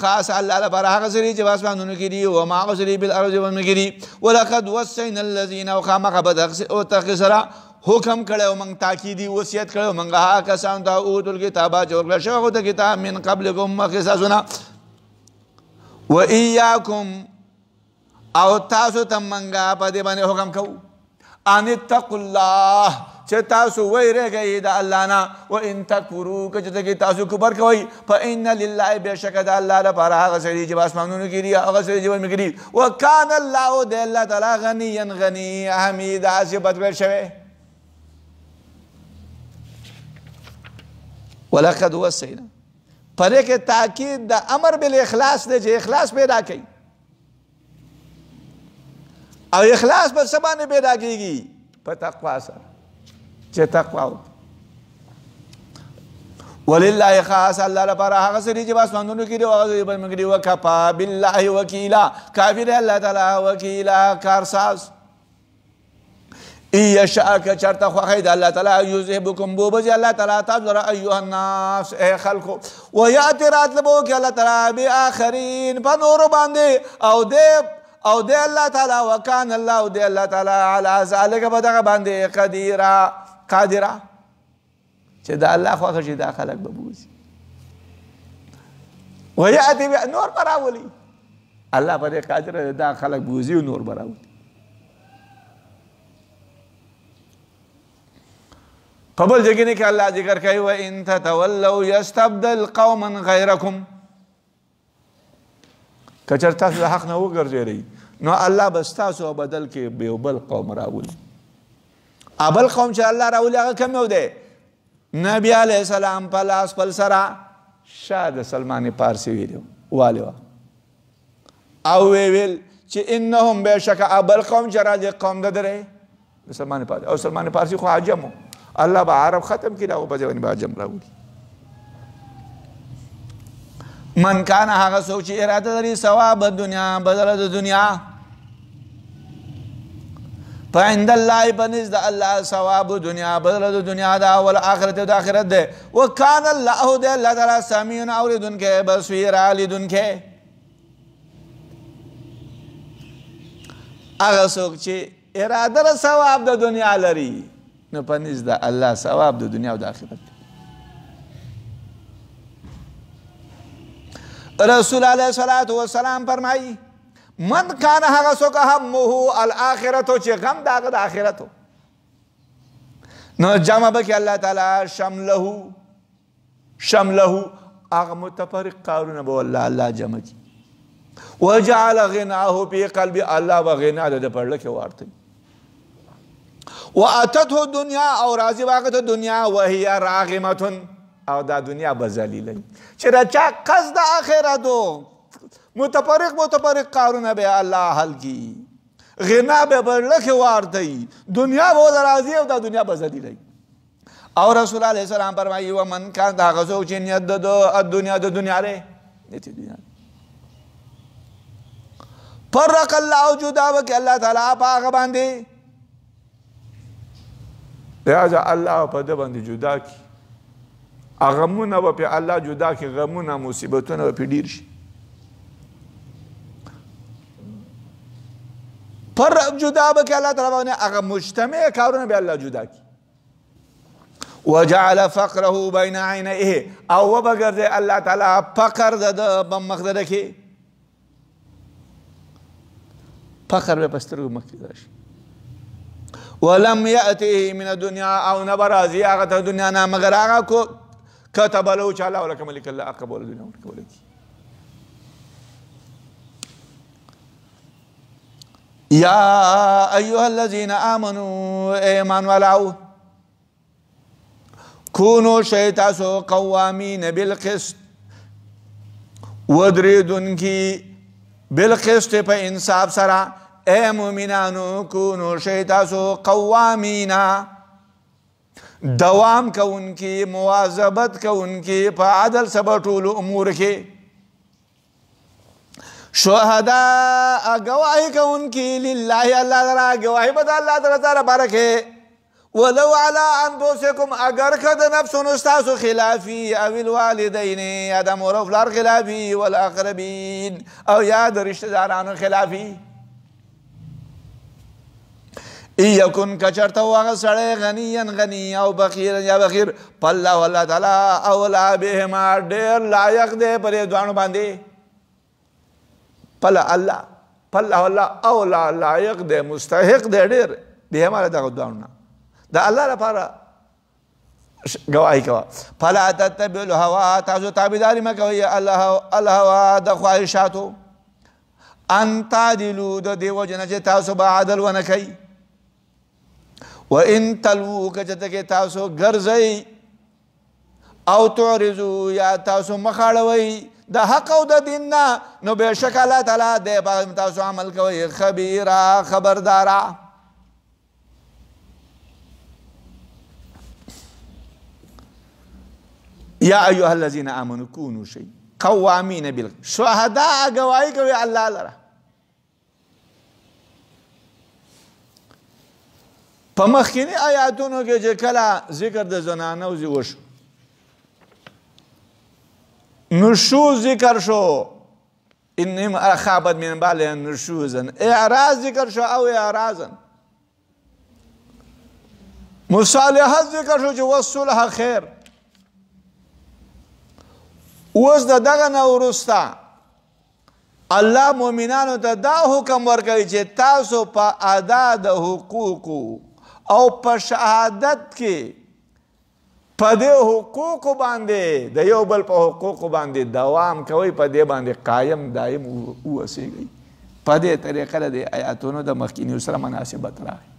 Speaker 1: خاص الله لپاره هغه سړي چې په اسمانونو کې دي وما هغه سړي بالارض باندې کې دي ولقد وصينا الذين وخامخ بدغ سره حکم کړو موږ تاکیدي وصیت کړو موږ هغه کسان ته اوتل کتابه چې ورکړل شوی د کتاب من قبلکم مخکې ستاسو وإياكم او تاسو ته موږ په دې باندې حکم کوو ان اتقوا الله چې تاسو ویریږئ د الله نه وان تکفروا که چې تاسو کفر کوئ فإن لله بېشکه د الله لپاره هغه سړي چې په اسمانونو کې دي هغه سړي چې په ځمکې کې دي وکان الله د الله تعالی غنیا غني حمیدا صفت کړل شوی ولقد وصینا په دې کې تاکید د امر بالاخلاص دی چې اخلاص پیدا کړئ او اخلاص په څه باندې پیدا کېږي په تقوا سره چې تقوا ولله خاص الله لپاره هغه سړي چې په اسمانونو کې دي او هغه سړي په ځمکې کې دي وکفا بالله وکیلا کافي دی الله تعالی وکیلا کارساز یشاء که چرته خوښوي د الله تعالی یذهبکم بوبځي الله تعالی تاسو لره ایها الناس ای خلکو ویأتي راتله به وکړي الله تعالی بآخرین په نورو باندې او د الله تعالی وکان الله د الله تعالی علی ذلک په دغه باندې قادره چې د الله خوښه شي دا خلک به بوځي ویأتي نور به راولي الله په دې قادر دی دا خلک بوځي او نور به راولي په بل ځای کې الله ذکر کوي وان تتولوا یستبدل قوما غیرکم که چېرته تاسو د حق نه وګرځېدئ نو الله به ستاسو بدل کې یو بل قوم راولي بل قوم چې الله راولي هغه کوم یو دی نبی علیه السلام په لاس خپل سره شاه د سلمان پارسي ویلو والي وه او ویل چې انهم بېشکه بل قوم چې راځي قوم د درې د سلمان پارسي او سلمان پارسي خو عجم و الله به عرب ختم کړي هغه په ځای باندې به عجم راولي من کان هغه څوک چې اراده لري ثواب دنیا بدله د دنیا فعند الله بنزد الله ثواب دنیا بدله د دنیا دا او آخرت د آخرت ده وکان الله د الله تعالی سمیع اوریدونکی بصیر لیدونکی هغه څوک چې اراده لري ثواب د دنیا لري نو پنځ د الله ثواب د دنیا او د آخرت رسول علیه الصلاة والسلام فرمایي من کان هغه څوک همه الاخرة چې غم د هغه د آخرت نو جمع به کړي الله تعالی شمله هغه متفرق کارونه به الله جمع کړي وجعل غناه فی قلب الله به غنا د پړله کې وارتي واتته دنیا او راضي واقعه دنیا وهي راغمه او دا دنیا به ذلیله چې دا چا قصد آخرتو متفرق کارونه به الله حل کی غنا به پړله کې وارتي دنیا به راضي او دا دنیا به ذلیله او رسول الله السلام فرمایي ومن کان دا غزو چې نیت د دنیا لري نتی دنیا فرق الله جدا وکي الله تعالی په هغه باندې لہذا الله په دې باندې جدا کی غمونه به په الله جدا کی غمونه مصیبتونه به په ډیر شي فرق جدا وکي الله تعالی باندې هغه مجتمع کارونه به الله جدا کی وجعل فقره بين عينيه او وبغرد الله تعالی فقر د مخدره کې فقر به پسترو مخدره شي ولم يأته من الدنيا او نبرازي هغه دنیا نه مگر هغه کو كتب له تعالی ولکم ملک الله اقبل الدنيا ورکول يا ايها الذين امنوا ايمان ولعوا كونوا شيتاسو قوامين بالقسط ودريدن کی بالقسط په انصاف سره اے مومنانو کونو شیتاسو قوامینا دوام کونکی مواظبت کونکی په عدل سره ټول امور کې شهداء گواہی کوونکي لله الله لرا گواہی به د الله تعالی لپاره کې ولو على انفسكم اگر که د نفسونو ستاسو خلافي او الوالدین یا د مور او پلار خلافي والاقربین او یا د رشته دارانو خلافي ایکن کچرته هغه سړی غنیا غنی او بخیر یا بخیر فالله والله تعالی اولا بهما ډېر لایق دی په دې دواړو باندې الله والله اولا لایق دی مستحق دی ډېر بهما دغه دواړو نه د الله لپاره گواهی کوه فلا تتبعوا الهوى تاسو تابعداري مه کوئ الهوى د خواهشاتو ان تعدلوا د دې وجې نه چې تاسو به عدل ونه کوئ وان تلووا که چېرته کې تاسو ګرځئ او تعرضوا یا تاسو مخاړوئ د حق او د دین نه نو بېشک الله تعالی دی په تاسو عمل کوئ خبیره خبرداره یا ایها الذین آمنوا کونوا قوامین بالقسط شهداء گواهی کوي الله لره په مخکینی آیاتونو کې چې کله ذکر د زنانو وشو نشوز ذکر شو انهم خابت من بالهم نشوزا اعراض ذکر شو او اعراضا مصالحت ذکر شو چې والصلح خیر اوس د دغه نه وروسته الله مؤمنانو ته دا حکم ورکوي چې تاسو په ادا د حقوقو او په شهادت کې په دې حقوقو باندې د یو بل په حقوقو باندې دوام کوئ په دې باندې قایم دایم اوسیږئ په دې طریقه د آیاتونو د مخکینیو سره مناسبت راغی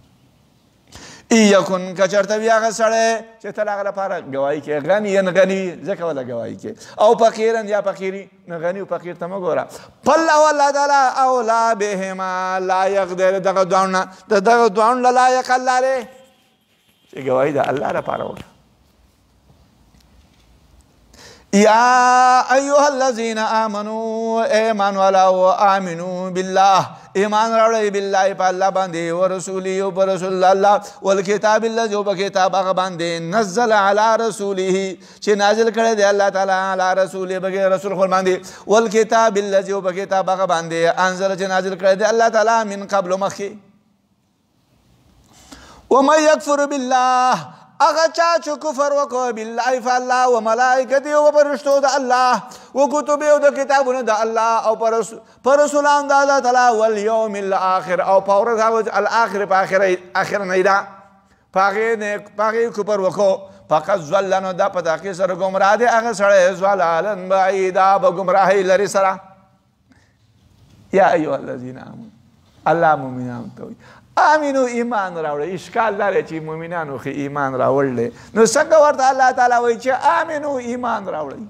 Speaker 1: ایکن که چېرته وي هغه سړی چې ته د هغه لپاره ګواهي کې غني ځکه وله ګواهي کې او فقیرن یا فقیري نو غني او فقیر ته مه ګوره فالله الله تعالی اولا بهما لایق دی د دغه دواړو نه د دغه دواړو نه لایق الله دی چې ګواهي د الله لپاره وکړه یا ایها الذین آمنوا ایمان والاو آمنوا بالله ایمان راوړئ بالله په الله باندې ورسوله او په رسول الله والکتاب الذي او په کتاب هغه باندې نزل علی رسوله چې نازل کړی دی الله تعالی علی رسوله بغیر رسول خپل باندې والکتاب الذي او په کتاب هغه باندې انزل چې نازل کړی دی الله تعالی من قبل مخکې ومن یکفر بالله اغا چا چو کفر وکو بالله فالله و ملائکتی و پرشتو دا اللہ و کتبی و دا کتابون دا اللہ او پرسولان دا اللہ تعالی والیوم الاخر او پورت حاوز الاخر پا آخر نیدا پاقی کفر وکو فقط زولنو دا پتاقی سر گمراه دی اغا سڑے زوالالن بعیدا با گمراہی لری سرا یا ایوہ الذین آمون اللہ مومنان توی آمینو ایمان راوړی اشکال دا دی چې مؤمنانو خو ایمان راوړلی نو څنګه ورته الله تعالی وایي چې آمینو ایمان راوړی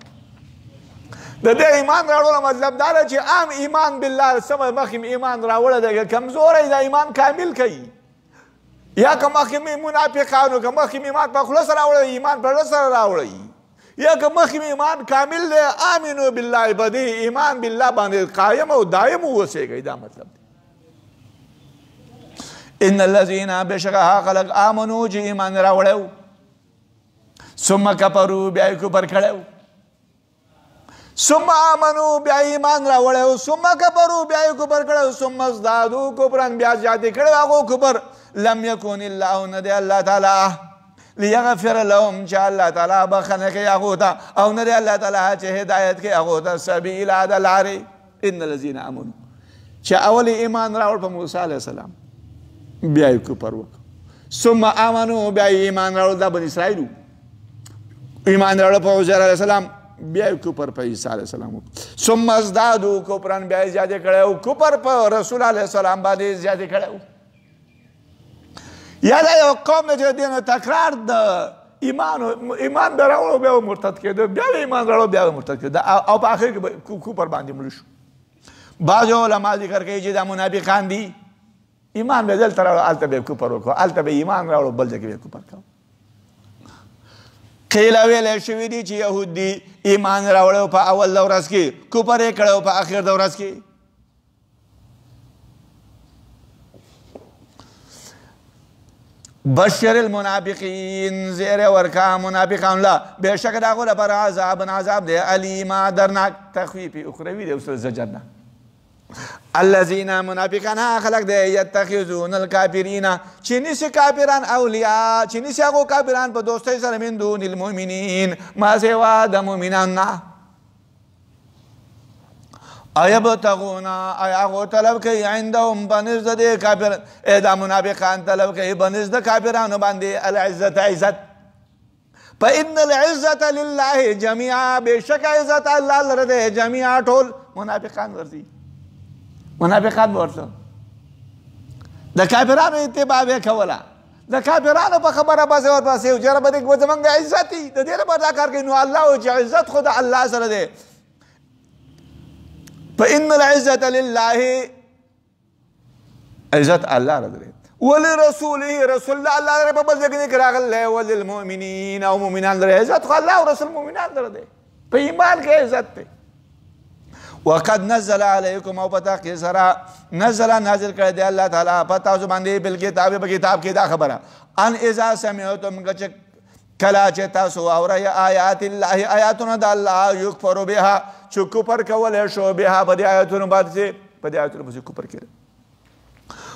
Speaker 1: د دې ایمان راوړلو مطلب دا دی چې عام ایمان بالله سمه مخکې ایمان راوړی دی کمزوری دا ایمان کامل کوي یا که مخکې منافقانو که مخکې ایمان په خوله سره راوړی ایمان په زړه سره راوړی یا که مخکې ایمان کامل دی آمینو بالله په دې ایمان بالله باندې قایم او دایم اوسیږئ دا مطلب ان الذين بشغها خلق آمنوا چې ایمان راوړیو ثم کفروا بیا کفر کړیو ثم آمنوا بیا ایمان راوړیو ثم کفروا بیا کفر کړیو ثم ازدادوا کفرا بیا زیاتې کړی هغو کفر لم یکن الله نه دی الله تعالی لیغفر لهم چې الله تعالی بخښنه کوي هغو ته او نه دی الله تعالی چې هدایت کوي هغو ته سبیل د لارې ان الذين آمنوا چې اول ایمان راوړ په موسی علیه السلام بیا یې کفر وکړ ثم آمنو بیا یې ایمان راوړل دا بني اسرائیلو ایمان راوړل په عزیر علیه السلام بیا یې کفر په عیسی علیه السلام وکړ ثم ازدادوا کفرا بیا یې زیاتې کړی او کفر په رسول علیه السلام باندې زیاتې کړی یا دا یو قوم دی چې دې نه تکرار د ایمان به راوړو بیا به مرتد کېده بیا به ایمان راوړو بیا به مرتد کېده او په آخر کې کفر باندې مړه شو بعضو علما ذکر کوي چې دا منافقان دي ایمان به دلته راوړو هلته به کفر وکړو هلته به ایمان راوړو بل ځای کې به کفر کوو قیل ویلی شوي دي چې یهود دي ایمان راوړی په اول د ورځ کې کفر یې کړی په اخر د ورځ کې بشر المنافقین زیر ورکا منافقان لا بشک دا غول پر عذاب دے علیما درناک تخویفی اخروی دے اس زجرنا الذین منافقان خلق دے یتخذون الکافرین چینی سے کافران اولیاء چینی سے اگو کافران پا دوستی سر من دون المؤمنین ما سوا دا مؤمنان نا ایبتغونا ایاغو طلب کئی عندهم بنزد دے کافر ایدا منافقان طلب کئی بنزد کافرانو باندے العزت عزت پا ان العزت للہ جميعا بے شک عزت اللہ لردے جميعا ٹول منافقان ورزی منافقان ورزو دا کافرانو اتباع بے کولا دا کافرانو پا خبر باسے اور باسے جرب دیکھ وزمنگ عزتی دا دیر بدا کر کے نو اللہ چی عزت خود اللہ سردے فإن العزة لله عزت الله رضي ولرسوله رسول الله رضي ببزقني كراغ الله وللمؤمنين أو مؤمنان رضي عزت الله ورسول المؤمنان رضي فإيمان كي عزت وقد نزل عليكم أو بتاقي سرا نازل كردي الله تعالى فتاوزو باندي بالكتاب بكتاب كدا خبرا أن إذا سمعتم کلا چه تاسو اورای آیات الله آیاتونه د الله یکفر بها چې کفر کول شو بها په دې آیاتونو باندې په دې آیاتونو باندې کفر کړي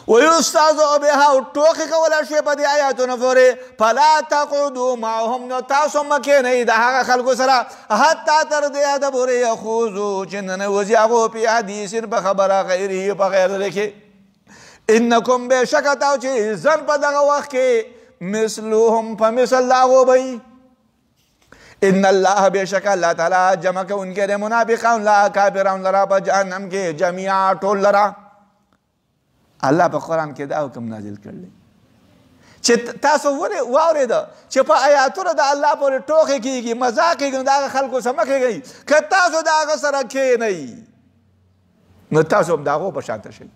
Speaker 1: ويستهزئ بها او ټوکې کول شي په دې آیاتونو پورې فلا تقعدوا معهم نو تاسو مکه نه د هغه خلکو سره حتی تر دې د پورې یخوضو چې ننوځي هغه په حدیث په خبره غیره په غیر لیکي انکم بشک تاسو چې ځن په دغه وخت کې مثلهم فمثل لاغو بھئی ان اللہ بشک اللہ تعالی جمع کے ان کے دے منافقان لا کافران لرا پا جہنم کے جميعا ٹول لرا اللہ پا قرآن کے دا حکم نازل کر لے چھ تاسو واوری دا چھ پا آیاتو دا اللہ پوری ٹوکے کی گی مزاقی گی دا خلقو سمکے گئی کہ تاسو دا غصر رکھے نہیں نو تاسو دا غو پشانتا شئی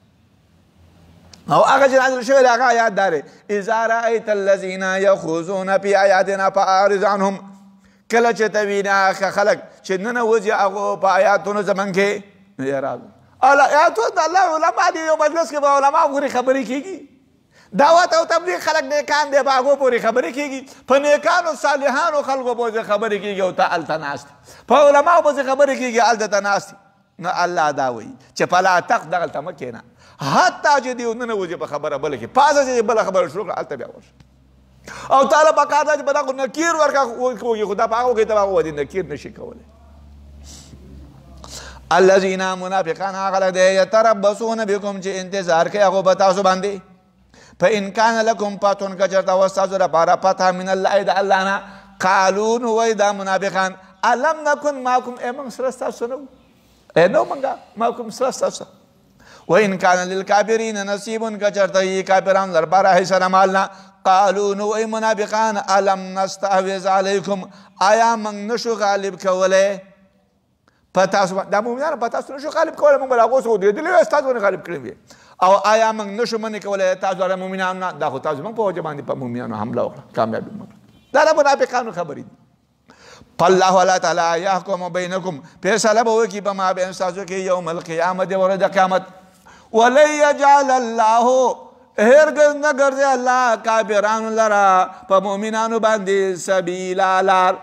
Speaker 1: او آگا جنازل شوئل آگا آیات دارے اذا رأیت اللذین یخوزون پی آیاتنا فآرز عنهم کلچ توین آخا خلق چنن وزی آگو پا آیاتونو زمن کے نیرازو آیاتون اللہ علماء دیو مجلس کے با علماء پوری خبری کی گی دعوت او تبلیغ خلق نیکان دے باگو پوری خبری کی گی پا نیکان و صالحان و خلقو پوری خبری کی گی او تا التناستی پا علماء پوری خبری کی گی التناستی نا اللہ داوئی چه پلا تق دغلتا مکینا حتی چې دیو نه وځي په خبره بل کې پازه چې بل خبره شروع کړه الته بیا ورشه او تعالی پکار دا چې بدا کو نکیر ورکا کوی خدا پاکو کې تبا ودی نکیر نشي کوله الذين منافقان هغه دې يتربصون بكم چې انتظار کوي هغه بتاسو باندې فإن كان لكم فتح كجرت واستاذ لپاره فتح من الله اذا الله انا قالوا وإذا منافقان الم نكن معكم امم سرستا سنو نو منګه معكم سرستا وإن كان للكافرين نصيب كجرتي كافران لربارا حسن مالنا قالوا نوئي منافقان ألم نستحوذ عليكم آیا من نشو غالب کوله پتاسو دا مومنان پتاسو نشو غالب کوله من بلا غوسو دی دلی استاد ونه غالب کړی او آیا من نشو من کوله تاسو را مومنان دا خو تاسو من په وجه باندې په مومنانو حمله وکړه کامیاب دا منافقانو خبرې فالله الله تعالی يحكم بينكم فیصله به کی په ما بین تاسو کې یوم القیامت ورځ قیامت ولن يجعل الله هرگز نگرزه الله کافرانو لرا پا مومنانو بانده سبیلا لار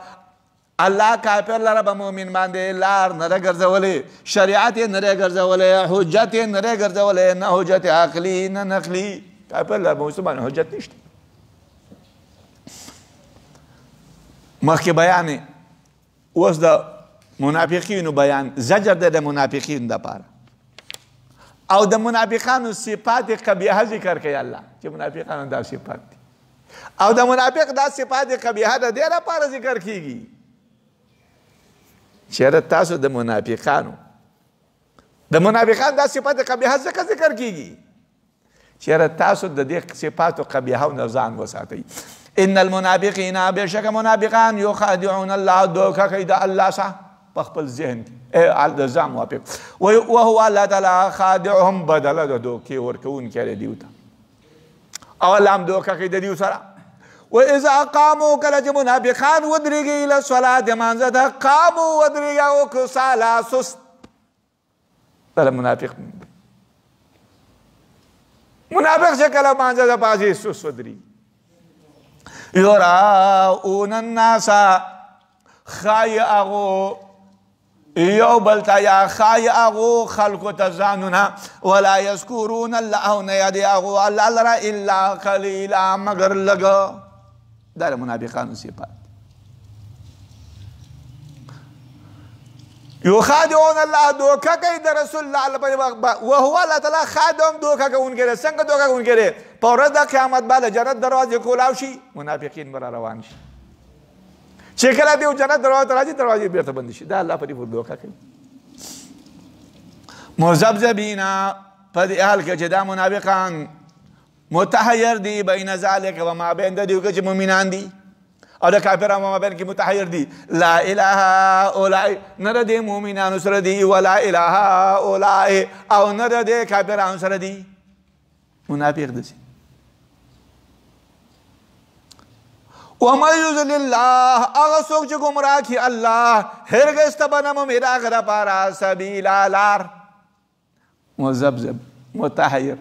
Speaker 1: الله کافر لرا پا مومن بانده لار نره گرزه ولی شریعت نره گرزه ولی حجت نره گرزه ولی نه حجت عقلی نه نقلی کافر لرا مومن بانده حجت نشته مخی بیانی اوز دا منافقینو بیان زجر ده منافقین دا پارا او د منافقانو صفات قبیحه ذکر کوي الله چې منافقانو دا صفات دي او د منافق دا صفات قبیحه د دې لپاره ذکر کیږي چې تاسو د منافقانو دا صفات قبیحه ذکر کیږي چې تاسو د دې صفات قبیحه او ځان وساتئ ان المنافقین بشک منافقان یخادعون الله دوکه کوي د الله سره په خپل ذهن کې ځان موافق وهو الله تعالی خادعهم بدله د دوکې ورکوونکی دی دیو ته او الله هم دوکه کوي د دیو سره واذا قاموا کله چې منافقان ودرېږي الی الصلاة لمانځه ته قاموا ودرېږي او کسالا سست دا منافق چې کله مانځه ته پاسې سست ودرېږي یراؤون الناس خای اغو یو بلتا یا خای اغو خلقو تزانونا ولا یذکرون اللہ نیادی اغو اللہ لرا الا قلیلا مگر لگا دار منافقان صفات یخادعون اللہ دوکا کئی در رسول اللہ وهو اللہ تعالی خادم دوکا کون کرے سنگ دوکا کون کرے پورد قیامت بعد جنت دروازے کولاو شي منافقین برا روان شي چې کله دیو جنت دروازه راځي دروازې بیرته بند شي دا الله په دې دوکا کوي مذبذبینا په دې حال کې چې دا منافقان متحیر دي بین ذلک و ما بین د دیو کې چې مؤمنان دي او د کافرانو ما بین کې متحیر دي لا اله اولای نه د مؤمنانو سره دي ولا اله اولای او نه د کافرانو سره دي منافق دي وَمَا يُضْلِلِ اللَّهُ اغا سوک چه گمراہ کی اللہ ہرگز تبنم میرا غدا پارا سبیلا لار مزبزب متحیر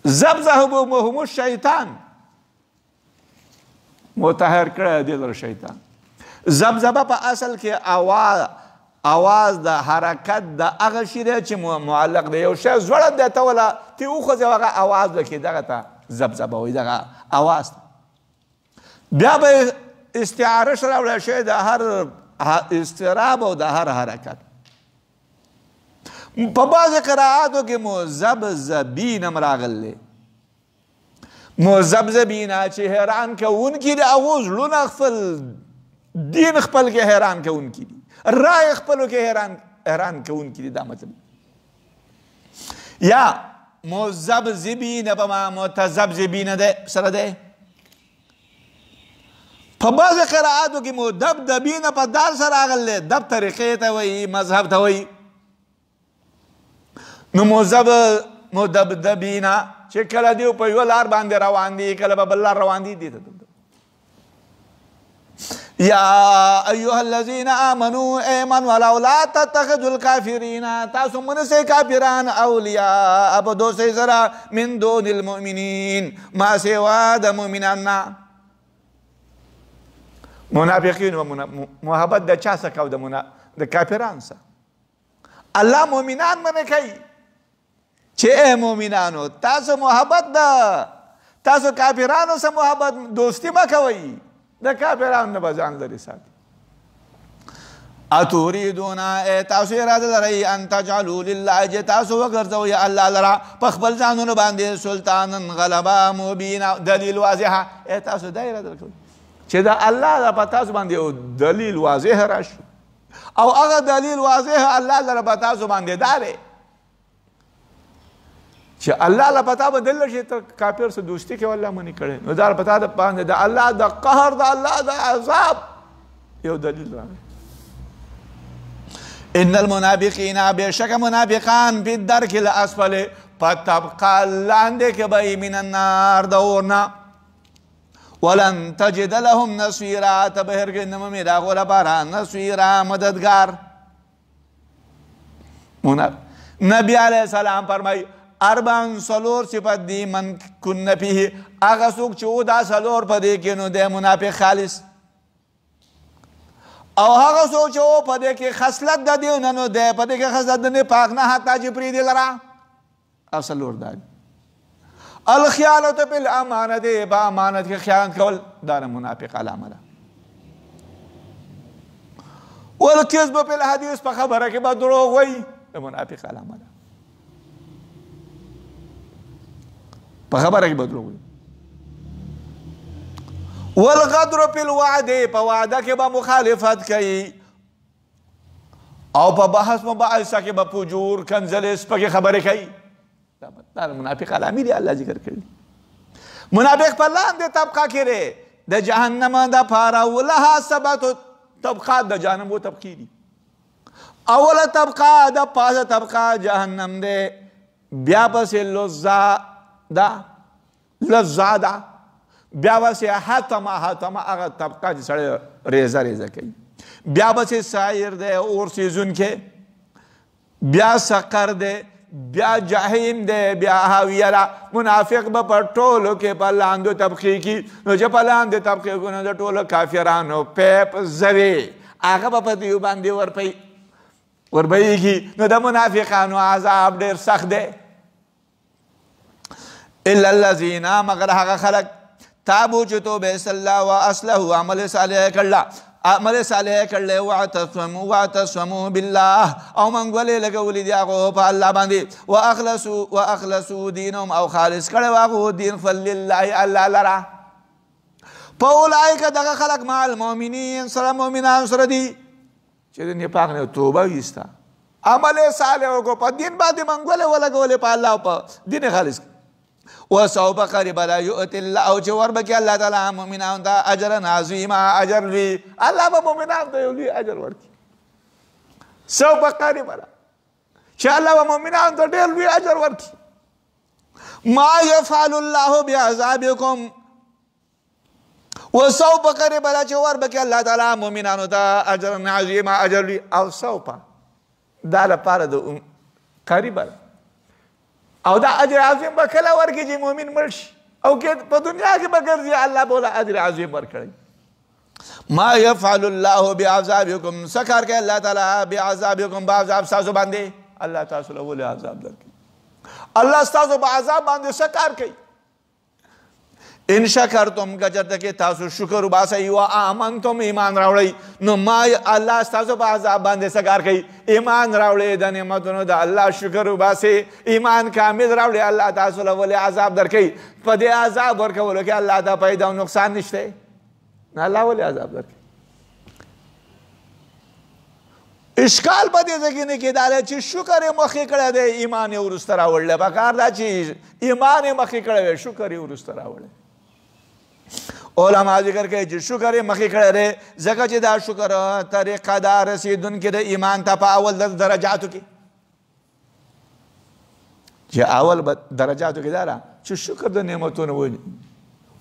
Speaker 1: زبزب مهم الشیطان متحیر کرده دل شیطان زبزب پا اصل که آواز دا حرکت دا اغا شیره چه معلق ده یو شای زورت ده تولا تی او خوزه وغا آواز لکی دغا تا زبزب وی دغا آواز بیا به استعاره سره وړل شوی د هر اضطراب او د هر حرکت په بعضې قرائاتو کې مذبذبین هم راغلی مذبذبین چې حیران کوونکي دي هغو زړونه خپل دین خپل کې حیران کوونکي دي رای خپلو کې حیران کوونکي دي دا مطلب یا مذبذبین په ما متذبذبین سره دی په بعضې قرائاتو کې مدبدبین په دال سره راغلی دب طریقې ته وایي مذهب ته وایي نو مدبدبین چې کله دیو په یوه لار باندې روان دي کله په بل لار روان دي دې ته یا ایها الذین آمنوا ایمن ولو لا تتخذوا الکافرین تاسو منسئ کافران اولیاء په دوستۍ سره من دون المؤمنین ما سوا د مؤمنان منافقین و محبت د چا څخه او د کافرانو څخه الله مؤمنان منع کوي چې ای مؤمنانو تاسو محبت ده تاسو کافرانو سره محبت دوستی مه کوئ د کافرانو نه به ځان لرې ساتئ اتوریدون تاسو اراده لرئ ان تجعلوا لله چې تاسو وګرځوئ الله لره په خپل ځانونو باندې سلطانا غلبه مبینا دلیل واضحه تاسو دا اراده کوئ چې دا الله دا په تاسو باندې یو دلیل واضح راشي او هغه دلیل واضح الله لره په تاسو باندې دا دی چې الله له پتا به دل شي ته کافر سره دوستي کوي الله منې کړی نو دا پتا د باندې د الله د قهر د الله د عذاب یو دلیل راغی ان المنافقین بشک منافقان فی الدرک الاسفل طبقه لاندې کې به من النار د اورنا ولن تجد لهم نصيرا تبهر کې نم مې دا غوړه بارا نصيرا مددگار نبی علیہ السلام فرمای اربعن سلور صفت دی من کن فیه هغه څوک چې او دا سلور په دې کې نو د منافق خالص او هغه څوک چې او په دې کې خصلت د دی نو د په دې کې خصلت نه پاک نه حتا چې پری دی لرا اصل لور دا الخیانت بالامانت با امانت کې خیانت کول دا منافق علامه ده والکذب بالحدیث په خبره کې به دروغ وایي د منافق علامه ده په خبره کې به دروغ وایي والغدر بالوعد په وعده کې به مخالفت کوي او په بحث مباحثه کې به فجور کنځلې سپکې خبرې کوي دا منافق علامې دي الله ذکر کړي منافق په لاندې طبقه کې دی د جهنم دپاره ولها سبعة طبقات د جهنم و طبقې دي اوله طبقه د پاسه طبقه جهنم دی بیا پسې لظه ده بیا پسې حطمه هغه طبقه چې سړی ریزه ریزه کوي بیا پسې سایر دی اور سیزونکی بیا سقر دی بیا جهنم دی بیا هاویه ده منافق به په ټولو کې په لاندو طبقې کې نو چې په لاندې طبقې کې نو د ټولو کافرانو پیپ زوی هغه به په دیو باندې وربهیږي نو د منافقانو عذاب ډېر سخت دی الا الذین مگر هغه خلک تابو چې توبه صلی الله و اصلحوا عمل صالح کړل واعتصموا بالله او منګولې لګولې دي هغه په الله باندې واخلصوا دینهم او خالص کړي هغه دین فلله الله لرا فاولئک دغه خلک مع المؤمنین سره مؤمنان سره دي چې د نفاق نه توبه ویستا عمل صالح وکړو په دین باندې منګولې ولګولې په الله په دین خالص وسوف قریب لا یؤتی الله او چې وربکې الله تعالی مؤمنانو ته اجرا عظیما اجر لوی الله به مؤمنانو ته یو لوی اجر ورکړي سوف قریب چې الله به مؤمنانو ته ډېر لوی اجر ورکړي ما یفعل الله بعذابکم وسوف قریب لا چې وربکې الله تعالی مؤمنانو ته اجرا عظیما اجر لوی او سوف دا لپاره د قریب او دا اجر عظیم به کله ورکړي چې مؤمن مړ شي او که په دنیا کې به ګرځي الله به له اجر عظیم ورکړي ما يفعل الله بعذابكم څه کار کوي الله تعالی بعذابكم په عذاب ستاسو باندې الله تاسو له ولې عذاب درکړي الله ستاسو په عذاب باندې څه کار کوي ان شکرتم کچرته کې تاسو شکر وباسئ او آمنتم ایمان راوړئ نو ما الله ستاسو په عذاب باندې څه کار کوي ایمان راوړئ د نعمتونو د الله شکر وباسئ ایمان کامل راوړئ الله تاسو له ولې عذاب درکوي په دې عذاب ورکولو کې الله ته پیدا او نقصان نشته نه الله ولې عذاب درکوي اشکال په دې ځای کې نه کېدای چې شکر یې مخکې کړی دی ایمان یې وروسته راوړلی پکار دا چې ایمان یې مخکې کړی وی شکر یې وروسته راوړی علما ذکر کوي چې شکر یې مخکې کړی دی ځکه چې دا شکر طریقه دا رسېدونکې د ایمان ته په اول د درجاتو کې چې اول به درجاتو کې دا ده چې شکر د نعمتونو ونی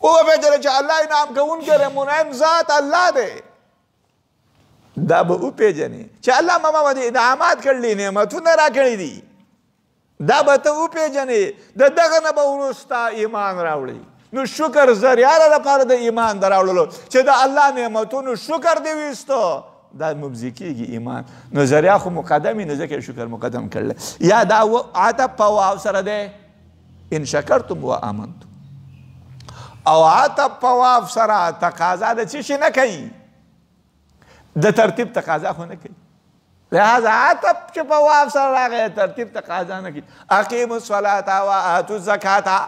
Speaker 1: وپېژنه چې الله انعام کوونکی دی منعم ذات الله دی دا به وپېژنې چې الله ما باندې انعامات کړلي نعمتونه راکړي دي دا به ته وپېژنې د دغه نه به وروسته ایمان راوړي نو شکر ذریعه لپاره د ایمان د راوړلو چې د الله نعمتونو شکر دې ویستو دا مبزي کېږي ایمان نو ذریعه خو مقدم وي نو ځکه شکر مقدم کړلی یا دا عطف په واو سره دی ان شکرتم و آمنتم او عطف په واو سره تقاضا د څه شي نه کوي د ترتیب تقاضا خو نه کوي لہذا عطف چې په واو سره راغی ترتیب تقاضا نه کوي اقیموا الصلاة و آتوا الزکاة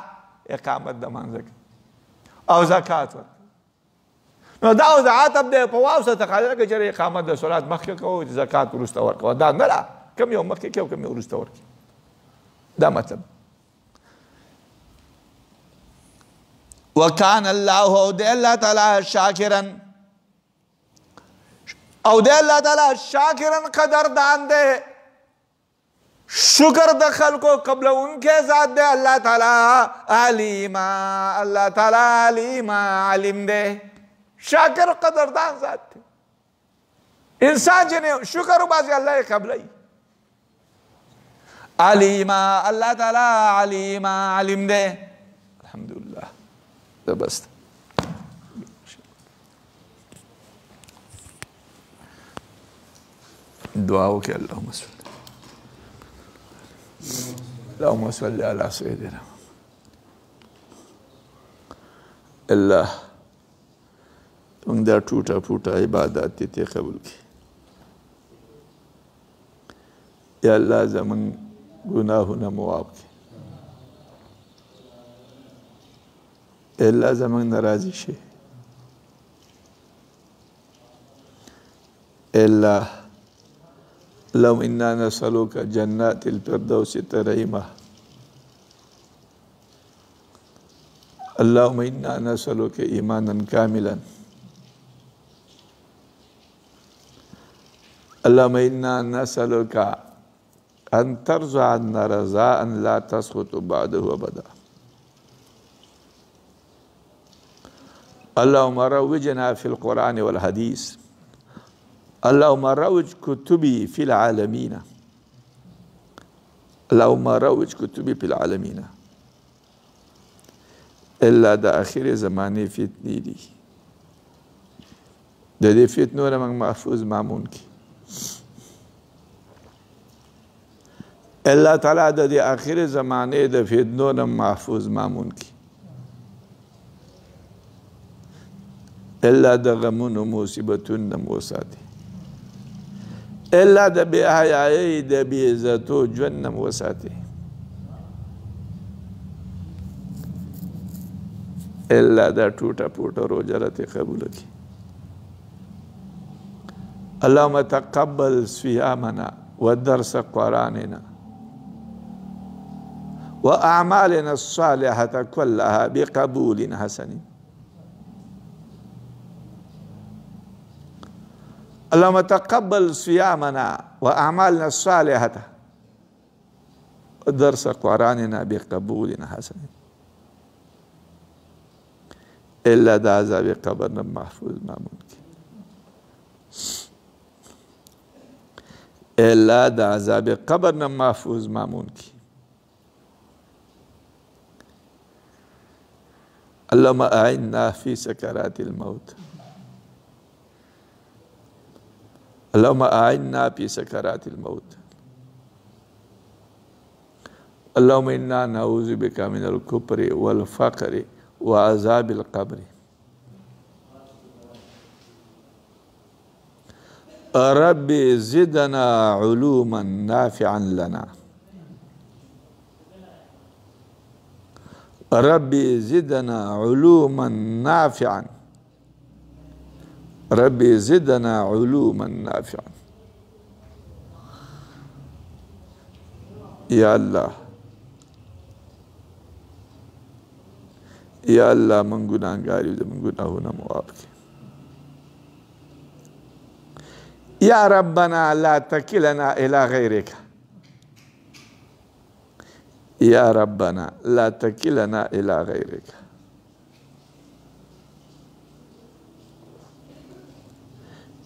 Speaker 1: اقامت د مانځه او زکات ورکړه نو دا اوس د عطف دی په واو سره تقاضا نه کوي چې اقامت د صلات مخکې کوو زکات وروسته ورکوه دا نه ده کوم یو مخکې کوي کوم یو وروسته ورکوي دا مطلب وکان الله او دی الله تعالی شاکرا او دی الله تعالی شاکرا قدردان دی شکر د خلکو قبل انکے ذات دے اللہ تعالی علیما اللہ تعالی علیما علم دے شاکر قدردان ذات دے انسان جنہیں شکر بازی اللہ قبل علیما اللہ تعالی علیما علم دے الحمدللہ زبست دعاو کہ اللہم صلی اللهم صل على سيدنا الله تم دا ټوټه پوټه عبادت ته قبول کړي یا الله زمون ګناهونه معاف کړي الله زمون ناراضي شي الله اللهم إنا نسألك جنات الفردوس تريمة اللهم إنا نسألك إيمانا كاملا اللهم إنا نسألك أن ترضى عنا رضاء لا تسخط بعده أبدا اللهم روجنا في القرآن والحديث اللهم روج كتبي في العالمين اللهم روج کتبی فی العالمین. الا د آخر زمانه فتنی دی، د دې فتنو نه موږ محفوظ مامون کی. الله تعالی د دې آخر زمانه د فتنو نه محفوظ مامون کی. الا د غمونو مصیبتون نه وساتي. الا د بې حیایۍ د بې عزتو ژوند نه وساتي. الا دا ټوټه پوټه روژه راته قبول کړي. اللهم تقبل صيامنا ودرس قرآننا وأعمالنا الصالحة كلها بقبول حسن. اللهم تقبل صيامنا وأعمالنا الصالحة ودرس قرآننا بقبول حسن. الا د عذاب قبر نه محفوظ مامون کی. الا د عذاب قبر نه محفوظ مامون کی. اللهم اعنا في سكرات الموت. اللهم اعنا في سكرات الموت. اللهم انا نعوذ بك من الكفر والفقر وعذاب القبر. رب زدنا علوما نافعا لنا. رب زدنا علوما نافعا. رب زدنا علوما نافعا. يا الله، یا الله من گناهگار یو، من گناهونه معاف کړي. یا ربنا لا تکلنا الى غیرک. یا ربنا لا تکلنا الى غیرک.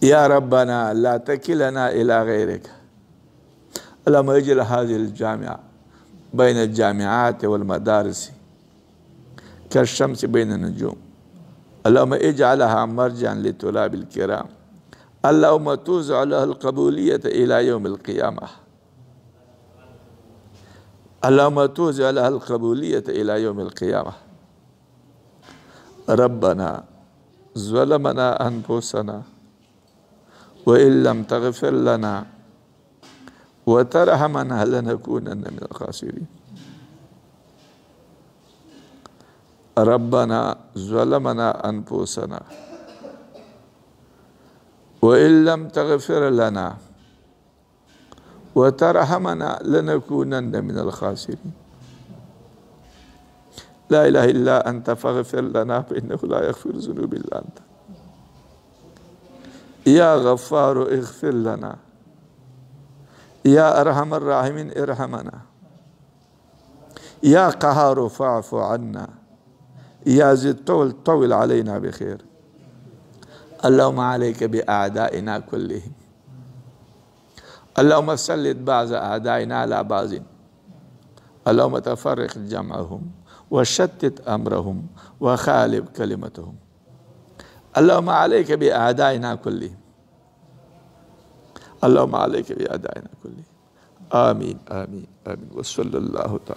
Speaker 1: یا ربنا لا تکلنا الى غیرک. اللهم اجعل هذه الجامعة بين الجامعات والمدارس كالشمس بين النجوم. اللهم اجعلها مرجعا للطلاب الكرام. اللهم توزع لها القبولية إلى يوم القيامة. اللهم توزع لها القبولية إلى يوم القيامة. ربنا ظلمنا أنفسنا وإن لم تغفر لنا وترحمنا لنكونن من الخاسرين. ربنا ظلمنا أنفسنا وإن لم تغفر لنا وترحمنا لنكونن من الخاسرين. لا إله إلا أنت فاغفر لنا فإنه لا يغفر الذنوب إلا أنت. يا غفار اغفر لنا. يا أرحم الراحمين ارحمنا. يا قهار فاعف عنا. يا ذي الطول طول علينا بخير. اللهم عليك بأعدائنا كلهم. اللهم سلط بعض أعدائنا على بعض. اللهم تفرق جمعهم وشتت أمرهم وخالف كلمتهم. اللهم عليك بأعدائنا كلهم. اللهم عليك بأعدائنا كلهم. آمين آمين آمين. وصلى الله تعالى